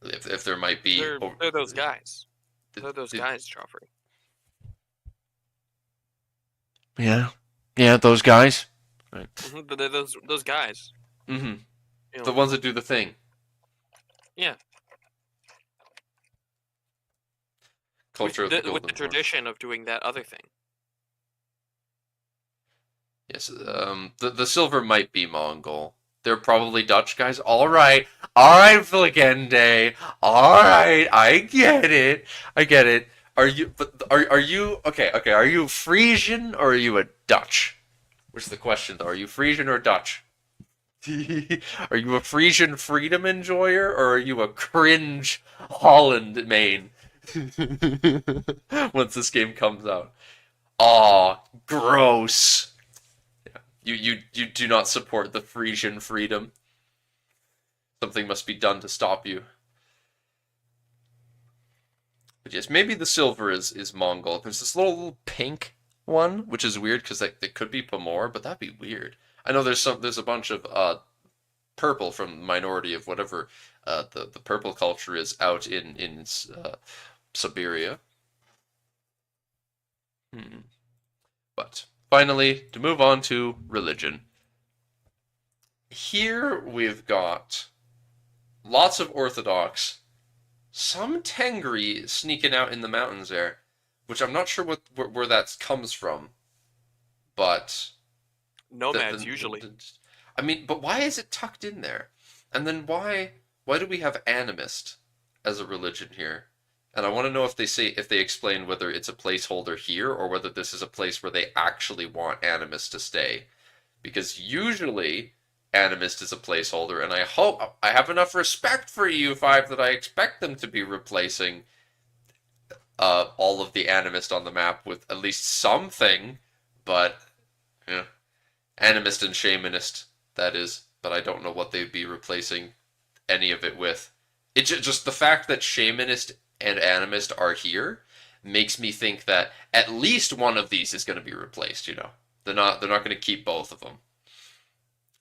If there might be, they're those guys. They're those guys, Joffrey. Yeah, those guys. Right. They're those guys. Mm-hmm. You know, The ones that do the thing. yeah. Culture of the with Golden the Horde. tradition of doing that other thing. Yes, the silver might be Mongol. They're probably Dutch guys. All right, Vligende. All right, I get it. I get it. Are you okay? Okay, are you Frisian or are you a Dutch? Which is the question, though. Are you Frisian or Dutch? Are you a Frisian freedom enjoyer or are you a cringe Holland main? Once this game comes out. Aw, gross. You do not support the Frisian freedom. Something must be done to stop you. But yes, maybe the silver is Mongol. There's this little pink one, which is weird because it could be Pomor, but that'd be weird. I know there's a bunch of purple from the minority of whatever the purple culture is out in Siberia. But finally, to move on to religion. Here we've got lots of Orthodox, some Tengri sneaking out in the mountains there, which I'm not sure where that comes from, but Nomads usually. I mean, but why is it tucked in there? And then why do we have animist as a religion here? And I want to know if they explain whether it's a placeholder here or whether this is a place where they actually want animist to stay. Because usually animist is a placeholder, and I hope I have enough respect for EU5 that I expect them to be replacing all of the animist on the map with at least something, but yeah, animist and shamanist, that is, but I don't know what they'd be replacing any of it with. It's just the fact that shamanist and animist are here makes me think that at least one of these is going to be replaced. They're not going to keep both of them.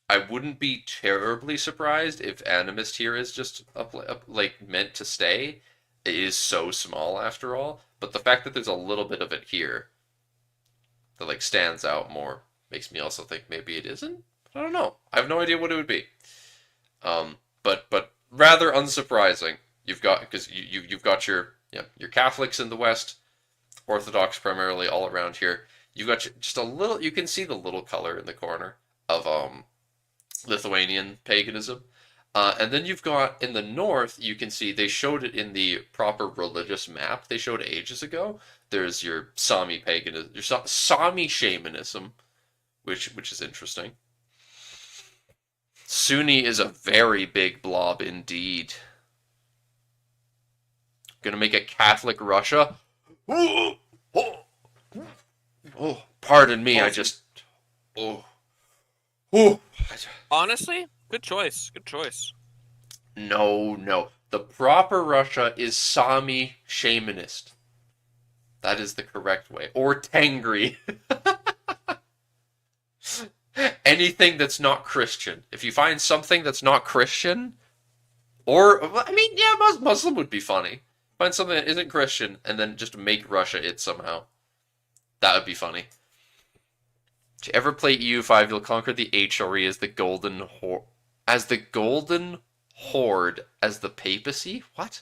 I wouldn't be terribly surprised if animist here is just like meant to stay. It is so small after all, but the fact that there's a little bit of it here that like stands out more makes me also think maybe it isn't. I don't know. I have no idea what it would be. But rather unsurprising. You've got you've got your Catholics in the West, Orthodox primarily all around here. You've got just a little. You can see the little color in the corner of Lithuanian paganism, and then you've got in the north. You can see they showed it in the proper religious map they showed ages ago. There's your Sami paganism, your Sami shamanism, which is interesting. Sunni is a very big blob indeed. Gonna make a Catholic Russia? Oh, pardon me, I just... Honestly, good choice. Good choice. No. The proper Russia is Sami shamanist. That is the correct way. Or Tengri. Anything that's not Christian. If you find something that's not Christian, or, I mean, yeah, Muslim would be funny. Find something that isn't Christian, and then just make Russia it somehow. That would be funny. If you ever play EU5, you'll conquer the HRE as the Golden Horde. As the Golden Horde as the papacy? What?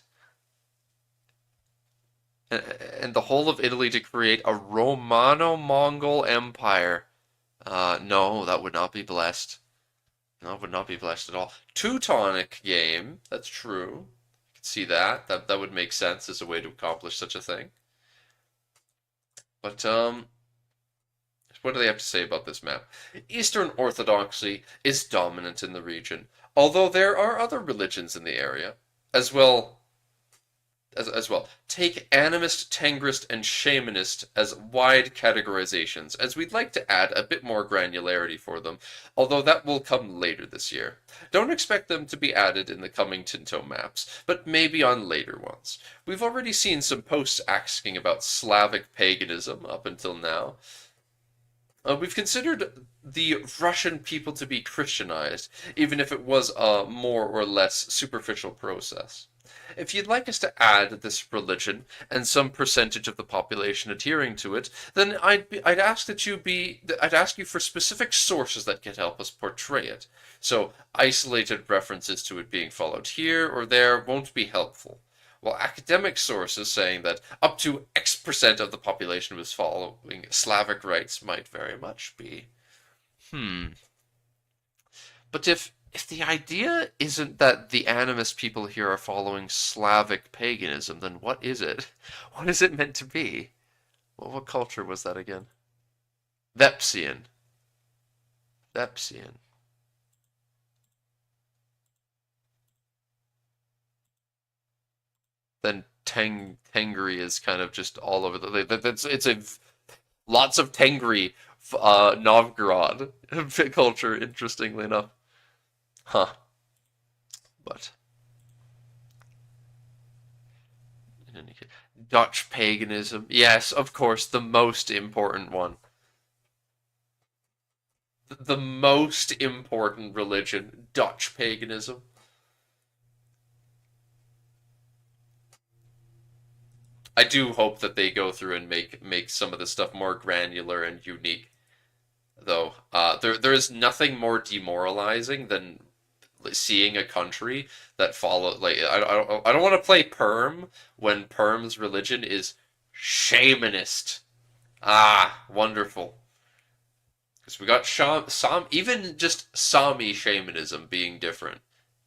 And the whole of Italy to create a Romano-Mongol empire. No, that would not be blessed. No, it would not be blessed at all. Teutonic game, that's true. You can see that. That would make sense as a way to accomplish such a thing. But, what do they have to say about this map? Eastern Orthodoxy is dominant in the region, although there are other religions in the area, as well. Take animist, tengrist, and shamanist as wide categorizations, as we'd like to add a bit more granularity for them, although that will come later this year. Don't expect them to be added in the coming Tinto maps, but maybe on later ones. We've already seen some posts asking about Slavic paganism up until now. We've considered the Russian people to be Christianized, even if it was a more or less superficial process. If you'd like us to add this religion and some percentage of the population adhering to it, then I'd ask I'd ask you for specific sources that could help us portray it. So isolated references to it being followed here or there won't be helpful. While academic sources saying that up to X% of the population was following Slavic rites might very much be. But if the idea isn't that the animist people here are following Slavic paganism, then what is it? What is it meant to be? Well, what culture was that again? Vepsian. Vepsian. Then Tengri is kind of just all over it's a lots of Tengri Novgorod culture, interestingly enough. Huh. But in any case, Dutch paganism. Yes, of course, the most important one. The most important religion, Dutch paganism. I do hope that they go through and make some of this stuff more granular and unique. Though there is nothing more demoralizing than seeing a country that follow I don't want to play Perm when Perm's religion is shamanist. Ah, wonderful. Because we got even just Sami shamanism being different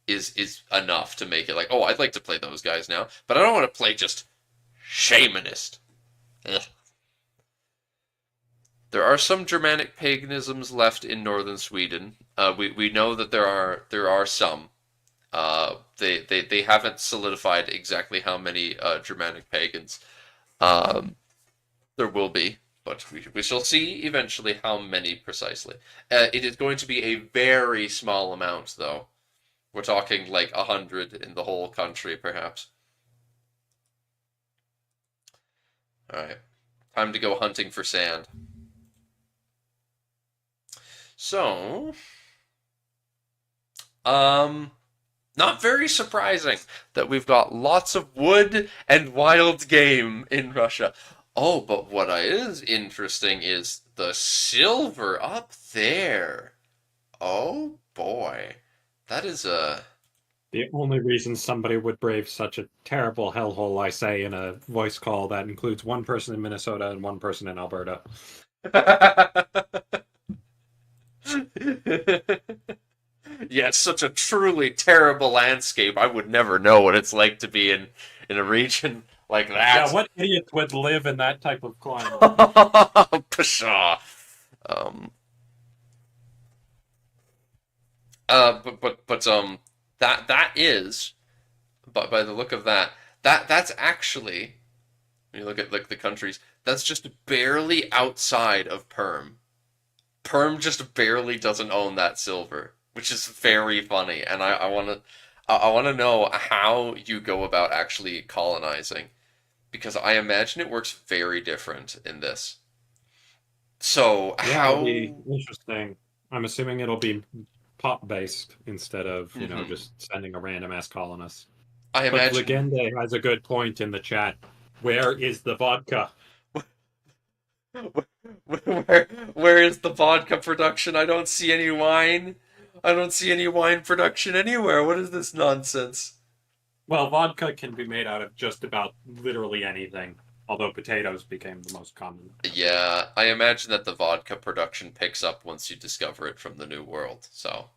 is enough to make it like, oh, I'd like to play those guys now, but I don't want to play just shamanist. Ugh. There are some Germanic paganisms left in northern Sweden. We know that there are some. They haven't solidified exactly how many Germanic pagans there will be, but we shall see eventually how many precisely. It is going to be a very small amount, though. We're talking like 100 in the whole country, perhaps. All right, time to go hunting for sand. So, not very surprising that we've got lots of wood and wild game in Russia. Oh, but what is interesting is the silver up there. Oh boy, that is a... The only reason somebody would brave such a terrible hellhole, I say, in a voice call that includes one person in Minnesota and one person in Alberta. Yeah, it's such a truly terrible landscape. I would never know what it's like to be in a region like that. Yeah, what idiot would live in that type of climate? Pshaw. That is, but by the look of that's actually, when you look at like the countries, that's just barely outside of Perm. Perm just barely doesn't own that silver, which is very funny, and I wanna know how you go about actually colonizing, because I imagine it works very different in this. So Yeah, how... it'll be interesting. I'm assuming it'll be pop based instead of just sending a random ass colonist. I But imagine... Legende has a good point in the chat. Where is the vodka? Where is the vodka production? I don't see any wine. I don't see any wine production anywhere. What is this nonsense? Well, vodka can be made out of just about literally anything, although potatoes became the most common. Yeah, I imagine that the vodka production picks up once you discover it from the New World, so...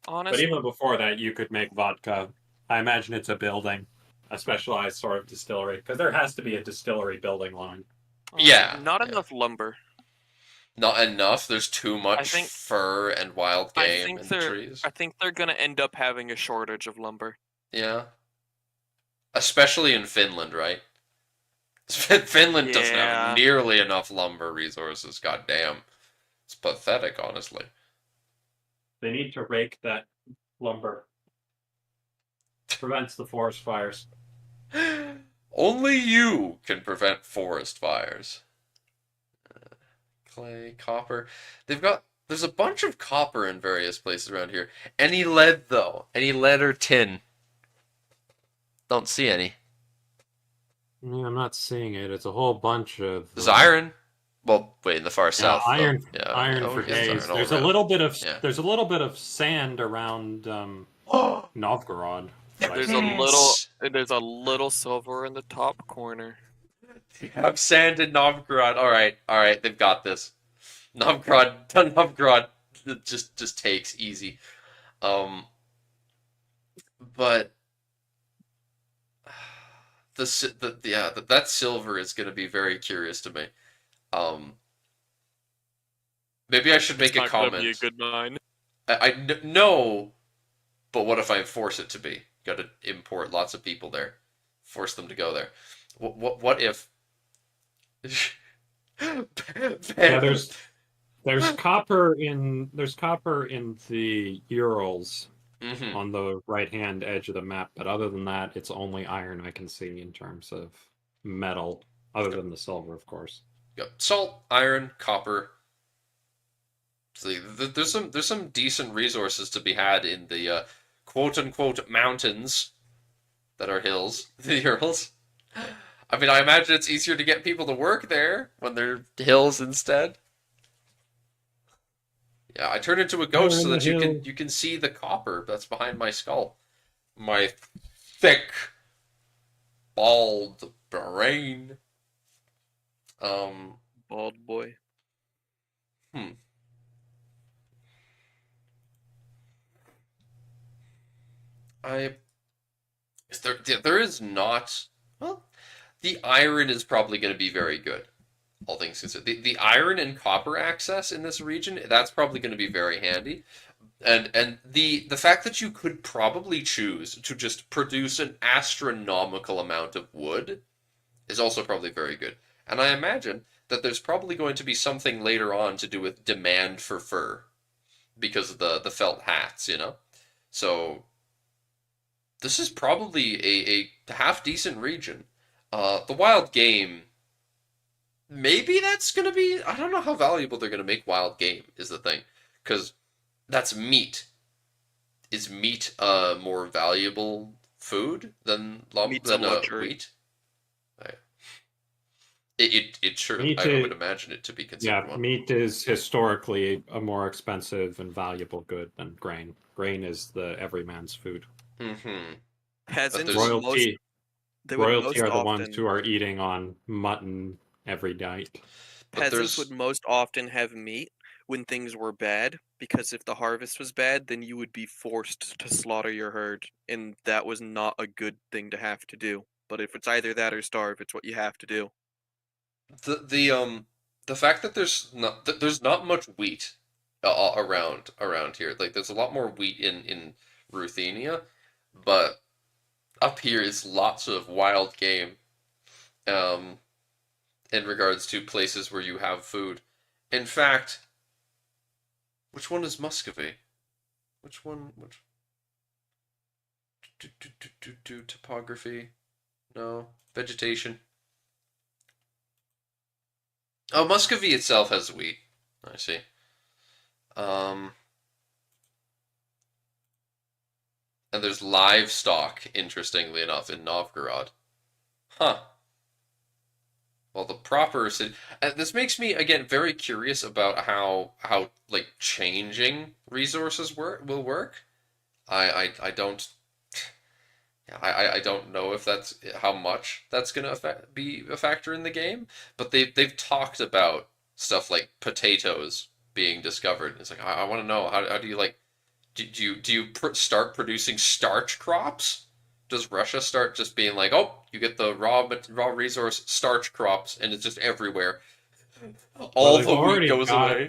But Honestly, even before that, you could make vodka. I imagine it's a building, a specialized sort of distillery, because there has to be a distillery building line. Yeah, not yeah. enough lumber. Not enough? There's too much think- fur and wild I game think and they're- trees. I think they're gonna end up having a shortage of lumber. Yeah. Especially in Finland, right? Finland doesn't Yeah. have nearly enough lumber resources, goddamn. It's pathetic, honestly. They need to rake that lumber. Prevents the forest fires. Only you can prevent forest fires. Clay, copper. There's a bunch of copper in various places around here. Any lead, though? Any lead or tin? Don't see any. Yeah, I'm not seeing it. It's a whole bunch of. There's iron. Well, wait, in the far Yeah, south. iron. Though. Yeah, Iron yeah, for okay, it's days. iron all There's a around. little bit of. Yeah. There's a little bit of sand around Novgorod. There's a little silver in the top corner. You have sand in Novgorod. All right, they've got this. Novgorod just takes easy. But that silver is going to be very curious to me. Maybe I should make a comment. It's not gonna be a good mine. No, but what if I force it to be? Got to import lots of people there, force them to go there. What if? Yeah, there's copper in the Urals Mhm. on the right hand edge of the map, but other than that, it's only iron I can see in terms of metal, other than the silver, of course. Yep. Salt, iron, copper. See, there's some decent resources to be had in the quote unquote mountains that are hills, the Urals. I mean, I imagine it's easier to get people to work there when they're hills instead. Yeah, I turned into a ghost so that you can see the copper that's behind my skull. My thick, bald brain. Bald boy. There is not. Well, the iron is probably going to be very good. All things considered, the iron and copper access in this region, that's probably going to be very handy. And the fact that you could probably choose to just produce an astronomical amount of wood is also probably very good. And I imagine that there's probably going to be something later on to do with demand for fur because of the felt hats, you know? So this is probably a half decent region. The wild game, maybe that's going to be, I don't know how valuable they're going to make wild game is the thing. Because that's meat. Is meat a more valuable food than wheat? It sure, I would imagine it to be considered one. Meat is historically a more expensive and valuable good than grain. Grain is the everyman's food. Mm-hmm. Peasants, royalty are the often, ones who are eating on mutton every night. Peasants would most often have meat when things were bad, because if the harvest was bad, then you would be forced to slaughter your herd, and that was not a good thing to have to do. But if it's either that or starve, it's what you have to do. The fact that there's not much wheat around here. Like there's a lot more wheat in Ruthenia, but up here is lots of wild game. In regards to places where you have food. In fact, which one is Muscovy? Which one? Which? Topography? No. Vegetation. Oh, Muscovy itself has wheat. I see. And there's livestock, interestingly enough, in Novgorod. Huh. Well, the proper city. This makes me again very curious about how like changing resources will work. I don't. I don't know if that's how much that's gonna be a factor in the game, but they've talked about stuff like potatoes being discovered. It's like I want to know how do you like do you start producing starch crops? Does Russia start just being like, oh, you get the raw resource starch crops, and it's just everywhere? All the wheat goes away.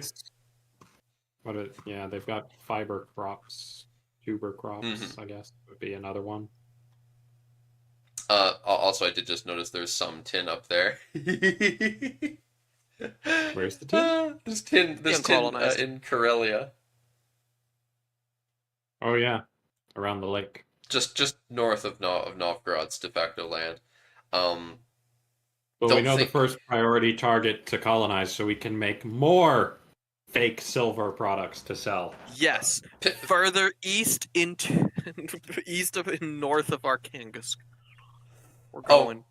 They've got fiber crops, tuber crops. I guess would be another one. Also, I did just notice there's some tin up there. Where's the tin? There's tin in Karelia. Oh yeah, around the lake. Just north of Novgorod's de facto land. But we know the first priority target to colonize, so we can make more fake silver products to sell. Yes, further east into north of Arkhangelsk. We're Oh. going.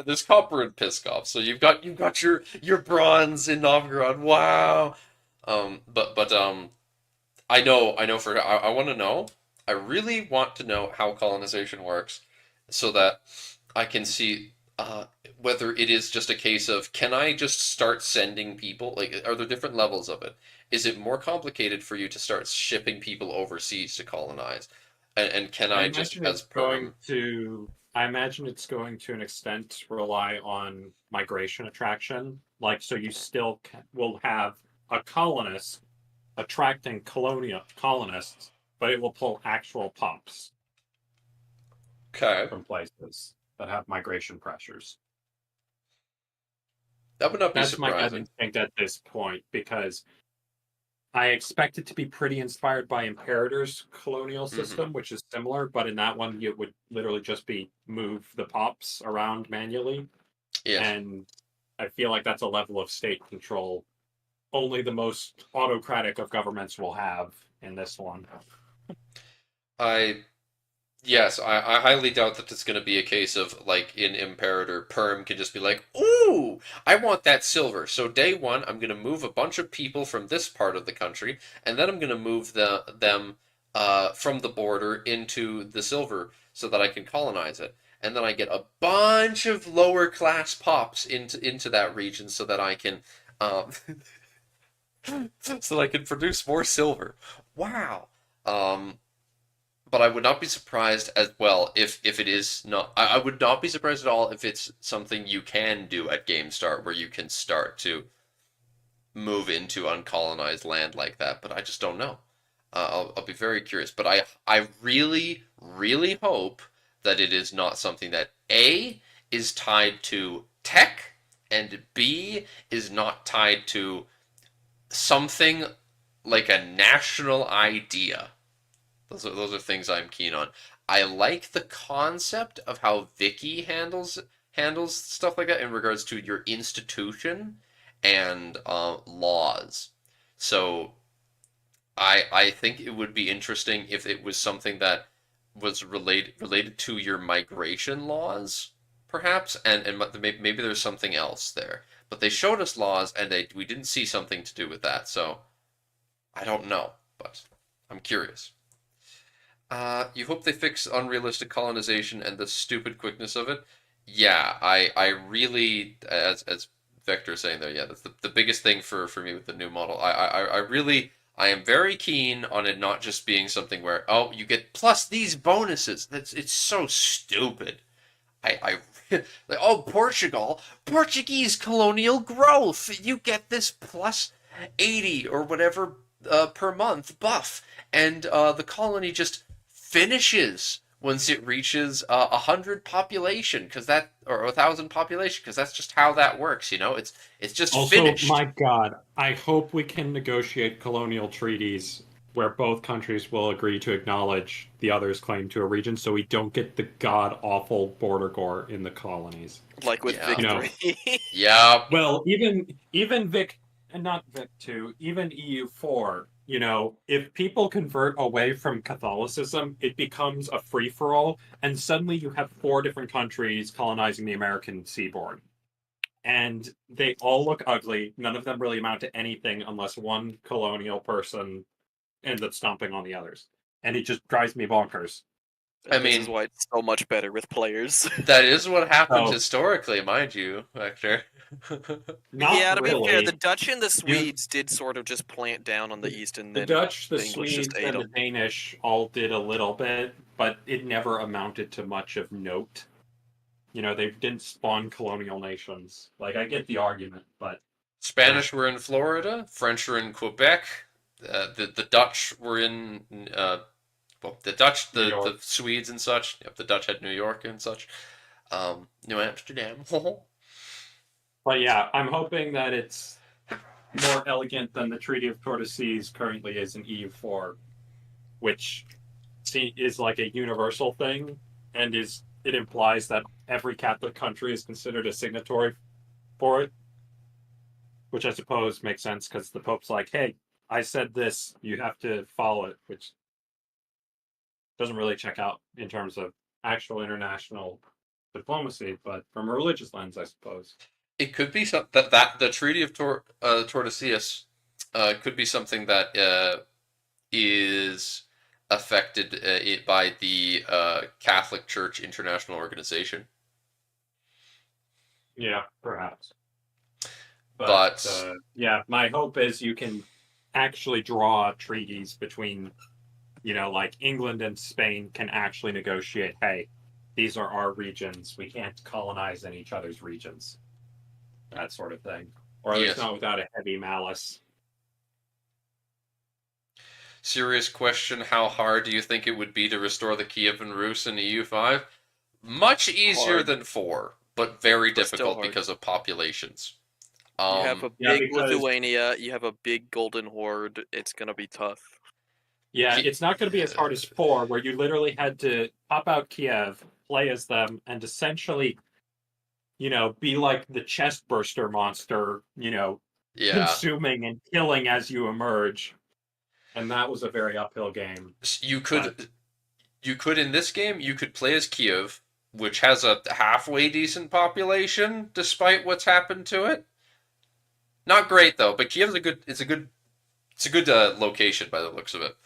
There's copper in Pskov, so you've got your bronze in Novgorod. Wow. But I know for I want to know. I really want to know how colonization works, so that I can see whether it is just a case of can I just start sending people? Like, are there different levels of it? Is it more complicated for you to start shipping people overseas to colonize? And can I just as perm? I imagine it's going to an extent rely on migration attraction. Like, so you still will have a colonist attracting colonial colonists, but it will pull actual pops Okay, from places that have migration pressures. that would not be That's my gut surprising. instinct at this point, because I expect it to be pretty inspired by Imperator's colonial system, which is similar, but in that one, it would literally just be move the pops around manually. Yes. And I feel like that's a level of state control only the most autocratic of governments will have in this one. I highly doubt that it's going to be a case of like in Imperator, Perm can just be like, "Ooh, I want that silver." So day one, I'm going to move a bunch of people from this part of the country, and then I'm going to move them from the border into the silver so that I can colonize it, and then I get a bunch of lower class pops into that region so that I can um, so that I can produce more silver. Wow. Um, but I would not be surprised as well if it is not. I would not be surprised at all if it's something you can do at Game Start, where you can start to move into uncolonized land like that. But I just don't know. I'll be very curious. But I really really hope that it is not something that A is tied to tech and B is not tied to something like a national idea. Those are things I'm keen on. I like the concept of how Vicky handles stuff like that in regards to your institution and laws. So I think it would be interesting if it was something that was related to your migration laws, perhaps, and maybe there's something else there. But they showed us laws, and we didn't see something to do with that. So I don't know, but I'm curious. You hope they fix unrealistic colonization and the stupid quickness of it. Yeah, I really, as Vector is saying there, yeah, that's the biggest thing for me with the new model. I am very keen on it not just being something where, oh, you get plus these bonuses. It's so stupid. Like, oh, Portuguese colonial growth. You get this plus 80 or whatever per month buff, and the colony just finishes once it reaches 100 population, because that or 1,000 population, because that's just how that works. It's just Also, finished. my God, I hope we can negotiate colonial treaties where both countries will agree to acknowledge the other's claim to a region, so we don't get the god awful border gore in the colonies. Like with Yeah. Victory. Yeah, Well, even Vic, and not Vic 2, even EU4, if people convert away from Catholicism, it becomes a free-for-all, and suddenly you have 4 different countries colonizing the American seaboard. And they all look ugly. None of them really amount to anything unless one colonial person ends up stomping on the others. And it just drives me bonkers. This is why it's so much better with players. that is what happened Oh. historically, mind you, Vector. Not yeah, to really. be fair, the Dutch and the Swedes did sort of just plant down on the east, and The then Dutch, the English just Swedes, ate and the them. Danish all did a little bit, but it never amounted to much of note. They didn't spawn colonial nations. Like, I get the argument, but Spanish were in Florida, French were in Quebec, the Dutch were in well, the Dutch, New the York. the Swedes and such. Yep, the Dutch had New York and such. New Amsterdam. But yeah, I'm hoping that it's more elegant than the Treaty of Tordesillas currently is in EU4, which is like a universal thing, and it implies that every Catholic country is considered a signatory for it, which I suppose makes sense because the Pope's like, hey, I said this, you have to follow it, which doesn't really check out in terms of actual international diplomacy, but from a religious lens, I suppose. It could be that the Treaty of Tordesillas could be something that is affected by the Catholic Church International Organization. Yeah, perhaps. But yeah, my hope is you can actually draw treaties between, like England and Spain can actually negotiate, hey, these are our regions. We can't colonize in each other's regions. That sort of thing. Or at least not without a heavy malice. Serious question, how hard do you think it would be to restore the Kievan Rus in EU5? Much easier than 4, but very difficult because of populations. You have a big Lithuania, you have a big Golden Horde, it's going to be tough. Yeah, it's not going to be as hard as 4, where you literally had to pop out Kiev, play as them, and essentially, be like the chest burster monster, consuming and killing as you emerge. And that was a very uphill game. You could in this game, you could play as Kiev, which has a halfway decent population, despite what's happened to it. Not great though, but Kiev's a good location by the looks of it.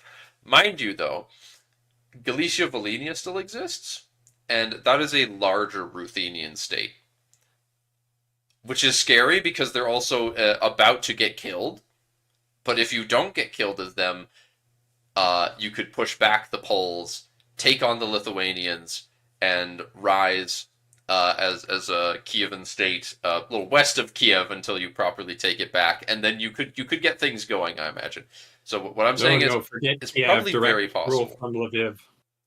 Mind you, though, Galicia-Volhynia still exists, and that is a larger Ruthenian state, which is scary because they're also about to get killed. But if you don't get killed as them, you could push back the Poles, take on the Lithuanians, and rise as a Kievan state, a little west of Kiev until you properly take it back, and then you could get things going, I imagine. So what I'm saying is, it's probably very possible. Rule from Lviv.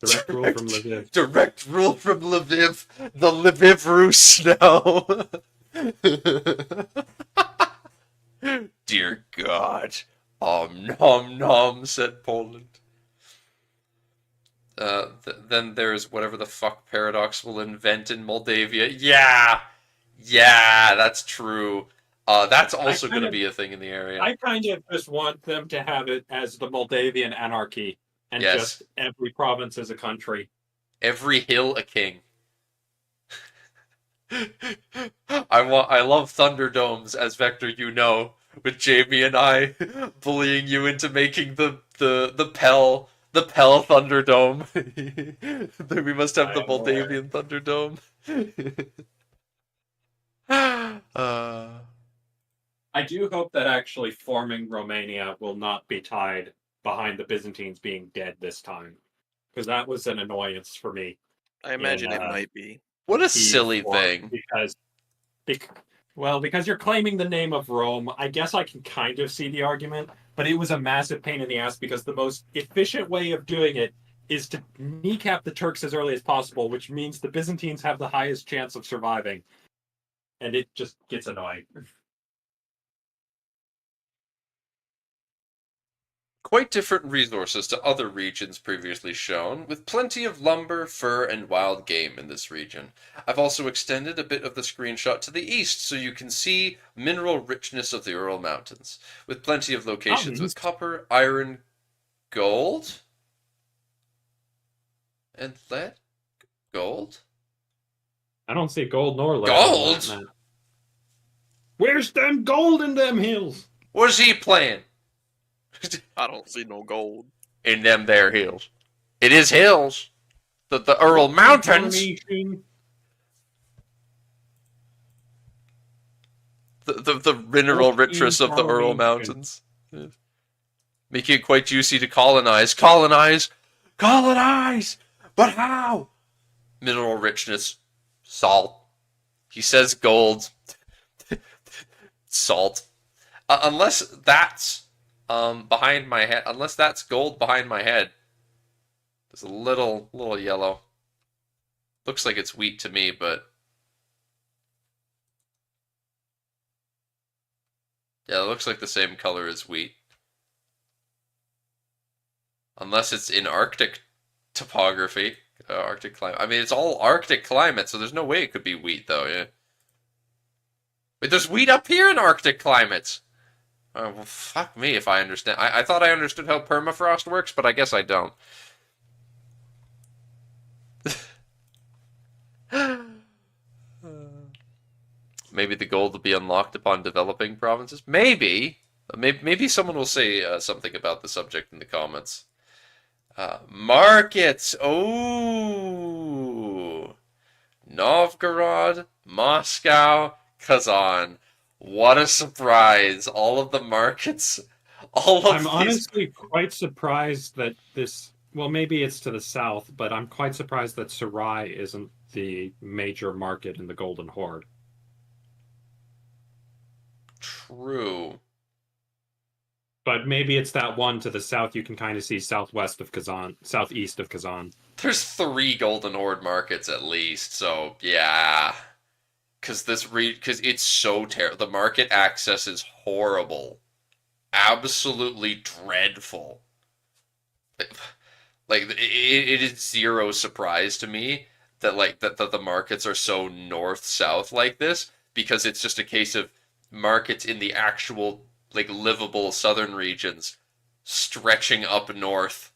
Direct rule from Lviv. Direct rule from Lviv. The Lviv Rus now. Dear God. Nom nom, said Poland. Then there's whatever the fuck Paradox will invent in Moldavia. Yeah, that's true. That's also going to be a thing in the area. I kind of just want them to have it as the Moldavian anarchy, and just every province as a country. Every hill a king. I love Thunderdomes, as Vector, with Jamie and I bullying you into making the Pell Thunderdome. We must have the Moldavian Thunderdome. I do hope that actually forming Romania will not be tied behind the Byzantines being dead this time, because that was an annoyance for me. I imagine it might be. What a silly thing. Because you're claiming the name of Rome, I guess I can kind of see the argument, but it was a massive pain in the ass because the most efficient way of doing it is to kneecap the Turks as early as possible, which means the Byzantines have the highest chance of surviving. And it just gets annoying. Quite different resources to other regions previously shown, with plenty of lumber, fur, and wild game in this region. I've also extended a bit of the screenshot to the east so you can see mineral richness of the Ural Mountains, with plenty of locations with copper, iron, gold, and lead? Gold? I don't see gold nor lead. Gold? Where's them gold in them hills? What's he playing? I don't see no gold. In them there hills. It is hills. The Ural Mountains. The mineral richness of the Ural Mountains. Yeah. Making it quite juicy to colonize. Colonize! Colonize! But how? Mineral richness. Salt. He says gold. Salt. Unless that's behind my head. Unless that's gold behind my head. It's a little yellow. Looks like it's wheat to me, but yeah, it looks like the same color as wheat. Unless it's in Arctic topography, Arctic climate. I mean, it's all Arctic climate, so there's no way it could be wheat, though. Yeah. But there's wheat up here in Arctic climates. Well, fuck me if I understand. I thought I understood how permafrost works, but I guess I don't. Maybe the gold will be unlocked upon developing provinces. Maybe. Maybe someone will say something about the subject in the comments. Markets. Oh, Novgorod, Moscow, Kazan. What a surprise! All of the markets. I'm honestly quite surprised that this. Well, maybe it's to the south, but I'm quite surprised that Sarai isn't the major market in the Golden Horde. True. But maybe it's that one to the south you can kind of see southwest of Kazan, southeast of Kazan. There's 3 Golden Horde markets at least, so yeah. Because it's so terrible. The market access is horrible. Absolutely dreadful. Like it is zero surprise to me that the markets are so north south like this, because it's just a case of markets in the actual like livable southern regions stretching up north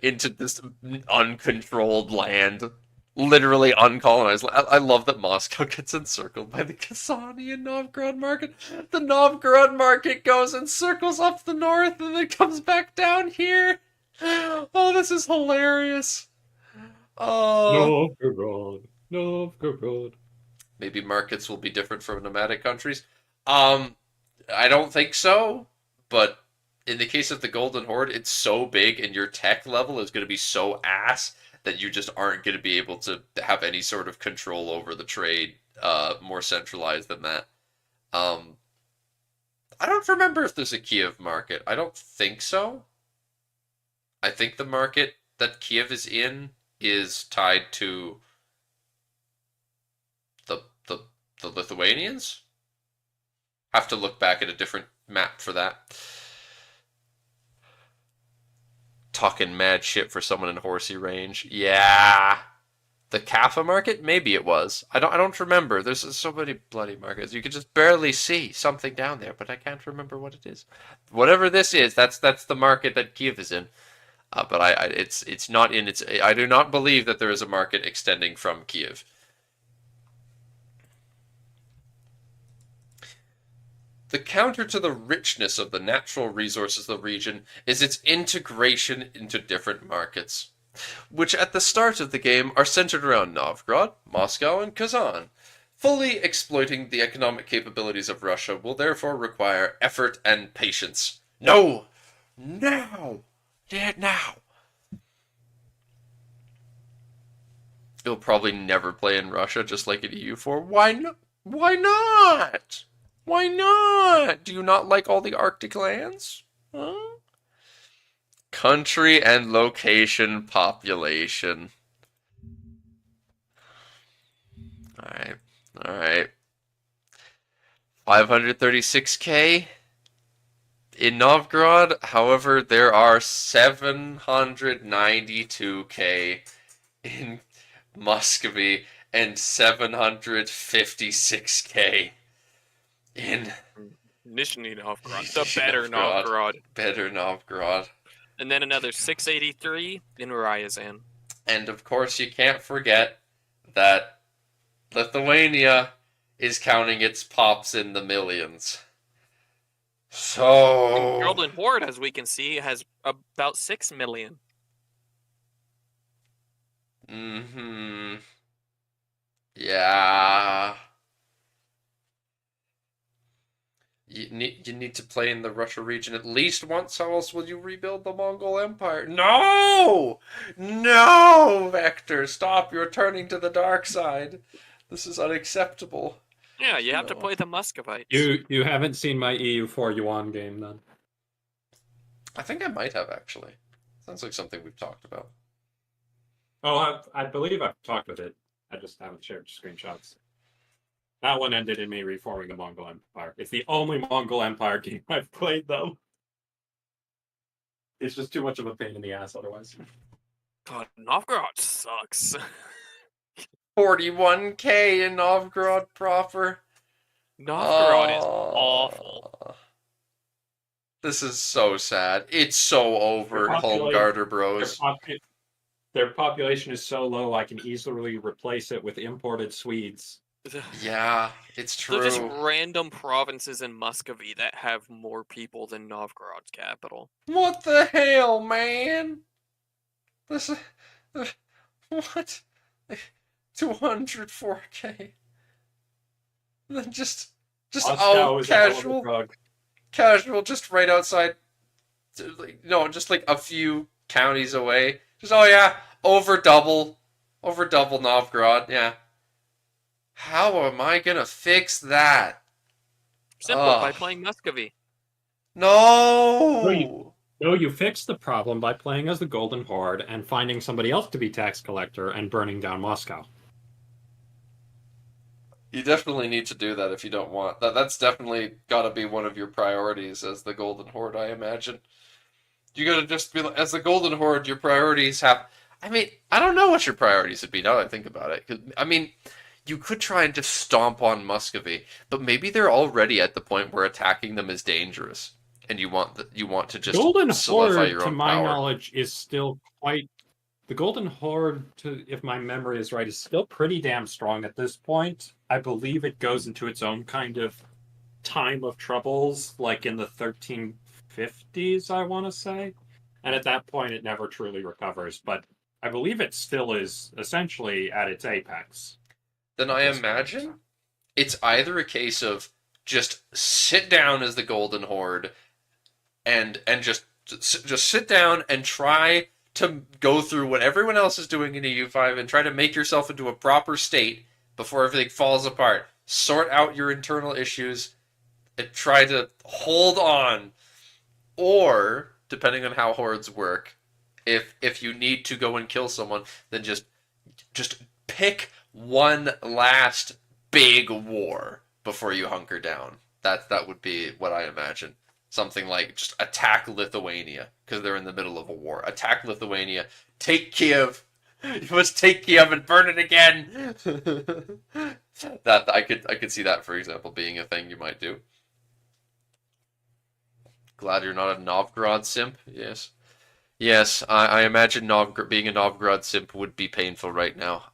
into this uncontrolled land, literally uncolonized. I love that Moscow gets encircled by the Kasani and Novgorod market. The Novgorod market goes and circles up the north and then comes back down here. Oh, this is hilarious. Oh, Novgorod. maybe markets will be different from nomadic countries. I don't think so, but in the case of the Golden Horde, it's so big and your tech level is going to be so ass that you just aren't going to be able to have any sort of control over the trade more centralized than that. I don't remember if there's a Kiev market. I don't think so. I think the market that Kiev is in is tied to the Lithuanians. Have to look back at a different map for that. Talking mad shit for someone in horsey range. Yeah. The Kaffa market? Maybe it was. I don't remember. There's so many bloody markets. You could just barely see something down there, but I can't remember what it is. Whatever this is, that's the market that Kiev is in. But it's not in its. I do not believe that there is a market extending from Kiev. The counter to the richness of the natural resources of the region is its integration into different markets, which at the start of the game are centered around Novgorod, Moscow, and Kazan. Fully exploiting the economic capabilities of Russia will therefore require effort and patience. No! Now! Now! You'll probably never play in Russia, just like in EU4. Why not? Why not? Why not? Do you not like all the Arctic lands? Huh? Country and location population. Alright. Alright. 536k in Novgorod. However, there are 792k in Muscovy and 756k in Nizhny Novgorod, the better Novgorod. Better Novgorod. And then another 683 in Ryazan. And of course, you can't forget that Lithuania is counting its pops in the millions. So... The Golden Horde, as we can see, has about 6 million. Mm-hmm. Yeah... You need to play in the Russia region at least once. How else will you rebuild the Mongol Empire? No! No, Vector! Stop! You're turning to the dark side. This is unacceptable. Yeah, you have to play the Muscovites. You haven't seen my EU4 Yuan game, then? I think I might have, actually. Sounds like something we've talked about. Oh, I believe I've talked with it. I just haven't shared screenshots. That one ended in me reforming the Mongol Empire. It's the only Mongol Empire game I've played, though. It's just too much of a pain in the ass otherwise. God, Novgorod sucks. 41k in Novgorod proper. Novgorod is awful. This is so sad. It's so over, Homegarder bros. Their population is so low, I can easily replace it with imported Swedes Yeah, it's They're just true. random provinces in Muscovy that have more people than Novgorod's capital. What the hell, man? This what? 204K. Then just Moscow is a hell of a drug. casual, just right outside. No, just like a few counties away. Just yeah, over double Novgorod. Yeah. How am I gonna fix that? Simple, by playing Muscovy. No. No, you fix the problem by playing as the Golden Horde and finding somebody else to be tax collector and burning down Moscow. You definitely need to do that if you don't want that. That's definitely got to be one of your priorities as the Golden Horde, I imagine. You gotta just be like, as the Golden Horde, your priorities have. I mean, I don't know what your priorities would be now that I think about it. 'Cause, I mean, you could try and just stomp on Muscovy, but maybe they're already at the point where attacking them is dangerous, and you want to just Golden solidify Horde, your to own my power. knowledge, is still quite. The Golden Horde, if my memory is right, is still pretty damn strong at this point. I believe it goes into its own kind of time of troubles, like in the 1350s, I want to say. And at that point, it never truly recovers. But I believe it still is essentially at its apex. Then I imagine it's either a case of just sit down as the Golden Horde and just sit down and try to go through what everyone else is doing in EU5 and try to make yourself into a proper state before everything falls apart. Sort out your internal issues and try to hold on. Or, depending on how hordes work, if you need to go and kill someone, then just pick one last big war before you hunker down. That would be what I imagine. Something like just attack Lithuania because they're in the middle of a war. Attack Lithuania, take Kiev. You must take Kiev and burn it again. That I could see that, for example, being a thing you might do. Glad you're not a Novgorod simp. Yes. Yes, I imagine being a Novgorod simp would be painful right now.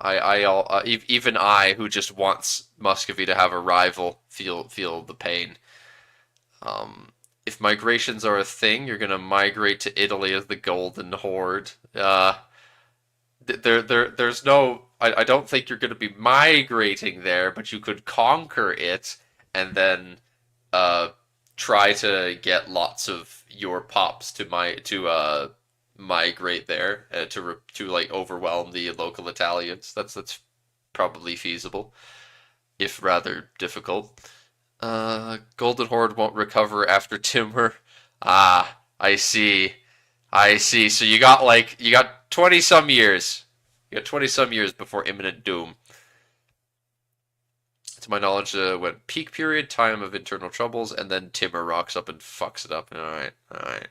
Even I, who just wants Muscovy to have a rival, feel the pain. If migrations are a thing, you're gonna migrate to Italy as the Golden Horde. There's no. I don't think you're gonna be migrating there, but you could conquer it and then try to get lots of your pops to migrate there to like overwhelm the local Italians. That's probably feasible, if rather difficult. Golden Horde won't recover after Timur. Ah, I see. I see. So you got 20 some years. You got 20 some years before imminent doom. To my knowledge, went peak period, time of internal troubles, and then Timur rocks up and fucks it up. All right, all right.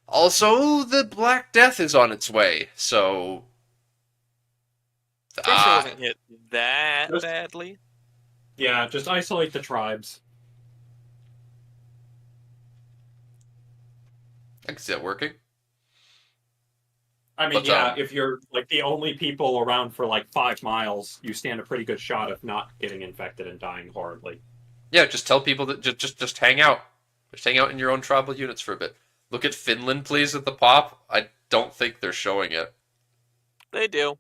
Also, the Black Death is on its way, so. Russia wasn't hit that badly. Yeah, just isolate the tribes. I can see that working. I mean, but, if you're like the only people around for like 5 miles, you stand a pretty good shot of not getting infected and dying horribly. Yeah, just tell people that just hang out. Just hang out in your own tribal units for a bit. Look at Finland, please, at the pop. I don't think they're showing it. They do.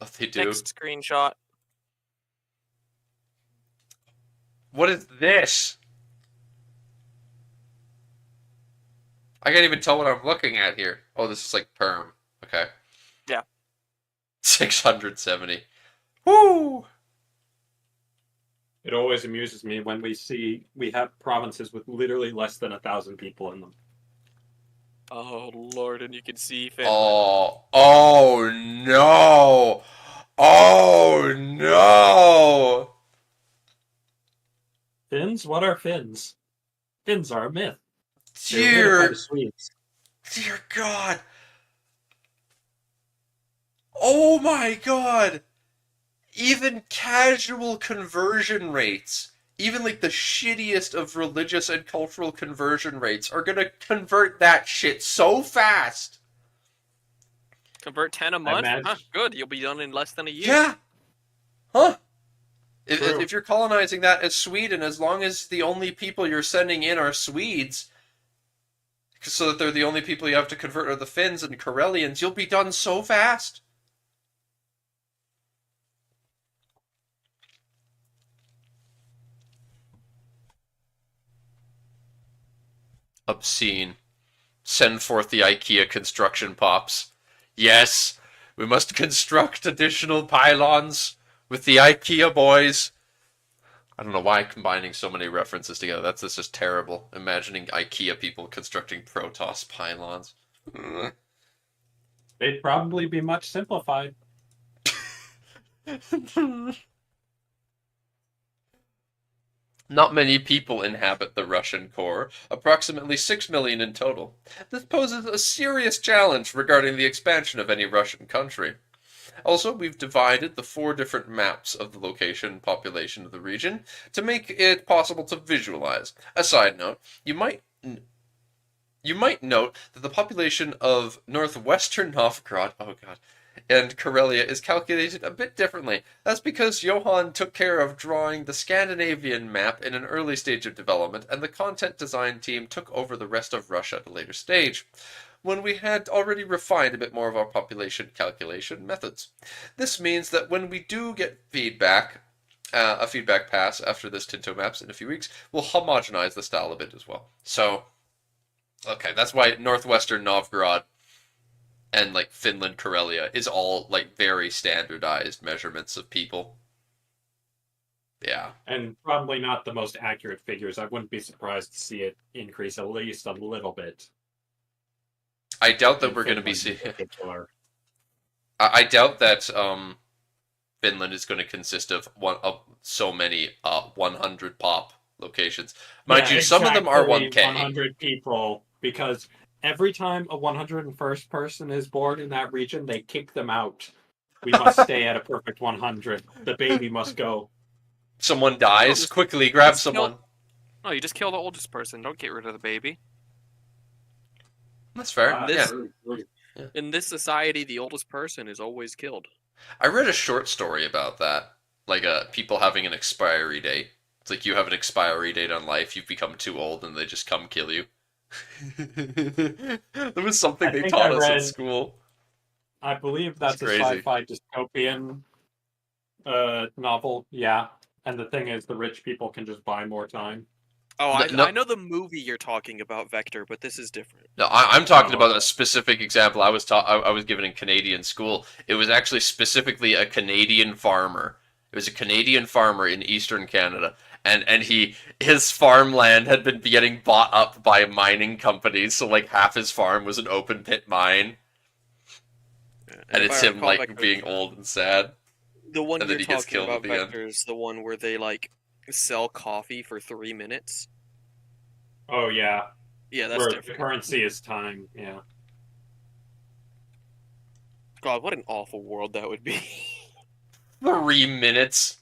Oh, they do? Next screenshot. What is this? I can't even tell what I'm looking at here. Oh, this is like perm. Okay. Yeah. 670. Woo! It always amuses me when we have provinces with literally less than 1,000 people in them. Oh Lord, and you can see Finland. Oh no! Oh no! Finns? What are Finns? Finns are a myth. Dear God! Oh my God! Even casual conversion rates, even like the shittiest of religious and cultural conversion rates, are gonna convert that shit so fast. Convert 10 a month? Huh, good, you'll be done in less than a year. Yeah, Huh? True. If you're colonizing that as Sweden, as long as the only people you're sending in are Swedes, so that they're the only people you have to convert are the Finns and Karelians, you'll be done so fast. Obscene. Send forth the IKEA construction pops. Yes, we must construct additional pylons with the IKEA boys. I don't know why I'm combining so many references together. That's just terrible. Imagining IKEA people constructing Protoss pylons. They'd probably be much simplified. Not many people inhabit the Russian core, approximately 6 million in total. This poses a serious challenge regarding the expansion of any Russian country. Also, we've divided the 4 different maps of the location and population of the region to make it possible to visualize. A side note, you might note that the population of northwestern Novgorod, and Karelia is calculated a bit differently. That's because Johann took care of drawing the Scandinavian map in an early stage of development, and the content design team took over the rest of Russia at a later stage, when we had already refined a bit more of our population calculation methods. This means that when we do get feedback, a feedback pass after this Tinto Maps in a few weeks, we'll homogenize the style a bit as well. So, okay, that's why northwestern Novgorod and like Finland, Karelia is all like very standardized measurements of people. Yeah. And probably not the most accurate figures. I wouldn't be surprised to see it increase at least a little bit. I doubt that we're going to be seeing. Particular. I doubt that Finland is going to consist of so many 100 pop locations. Mind you, some of them are 1K. 100 people, because every time a 101st person is born in that region, they kick them out. We must stay at a perfect 100. The baby must go. Someone dies, quickly grab someone. No, you just kill the oldest person. Don't get rid of the baby. That's fair. Yeah. In this society, the oldest person is always killed. I read a short story about that. Like people having an expiry date. It's like you have an expiry date on life, you've become too old, and they just come kill you. There was something they taught us in school. I believe that's a sci-fi dystopian novel, yeah. And the thing is, the rich people can just buy more time. Oh, I know the movie you're talking about, Vector, but this is different. No, I'm talking about a specific example I was given in Canadian school. It was actually specifically a Canadian farmer. It was a Canadian farmer in eastern Canada, and his farmland had been getting bought up by mining companies, so like half his farm was an open pit mine. And it's him like Vector, being old and sad. The one you're talking about, Vector, is the one where they like sell coffee for 3 minutes. Oh yeah. Yeah, that's where different. The currency is time, yeah. God, what an awful world that would be. 3 minutes?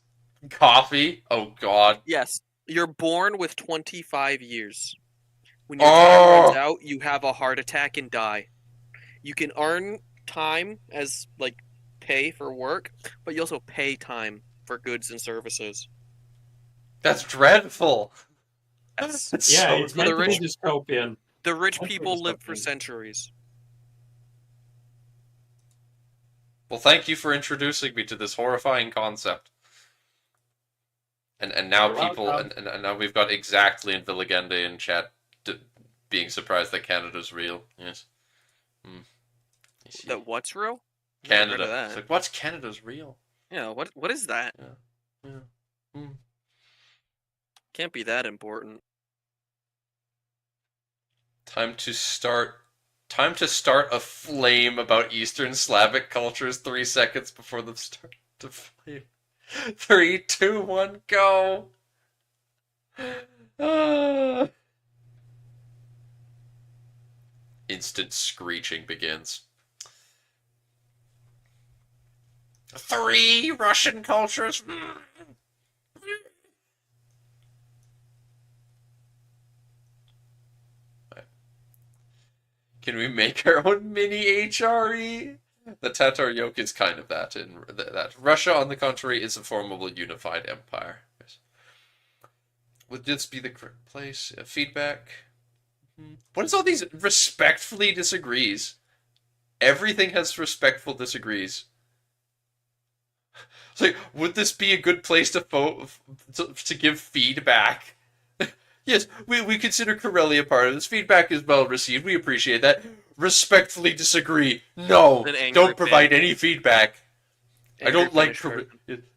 Coffee? Oh god. Yes. You're born with 25 years. When your time runs out, you have a heart attack and die. You can earn time as like pay for work, but you also pay time for goods and services. That's dreadful. It's meant to be dystopian. The rich people live for centuries. Well, thank you for introducing me to this horrifying concept. And now and now we've got exactly in Villegende in chat being surprised that Canada's real. Yes. That what's real? Canada. It's like, what's Canada's real? Yeah, what is that? Yeah. Can't be that important. Time to start a flame about Eastern Slavic cultures 3 seconds before them start to flame. 3, 2, 1, go! Instant screeching begins. 3 Russian cultures. Can we make our own mini HRE? The Tatar yoke is kind of that. That Russia, on the contrary, is a formidable unified empire. Yes. Would this be the correct place? Feedback. What is all these respectfully disagrees? Everything has respectful disagrees. It's like, would this be a good place to give feedback? Yes, we consider Corellia part of this. Feedback is well received. We appreciate that. Respectfully disagree. No, don't provide any feedback. I don't like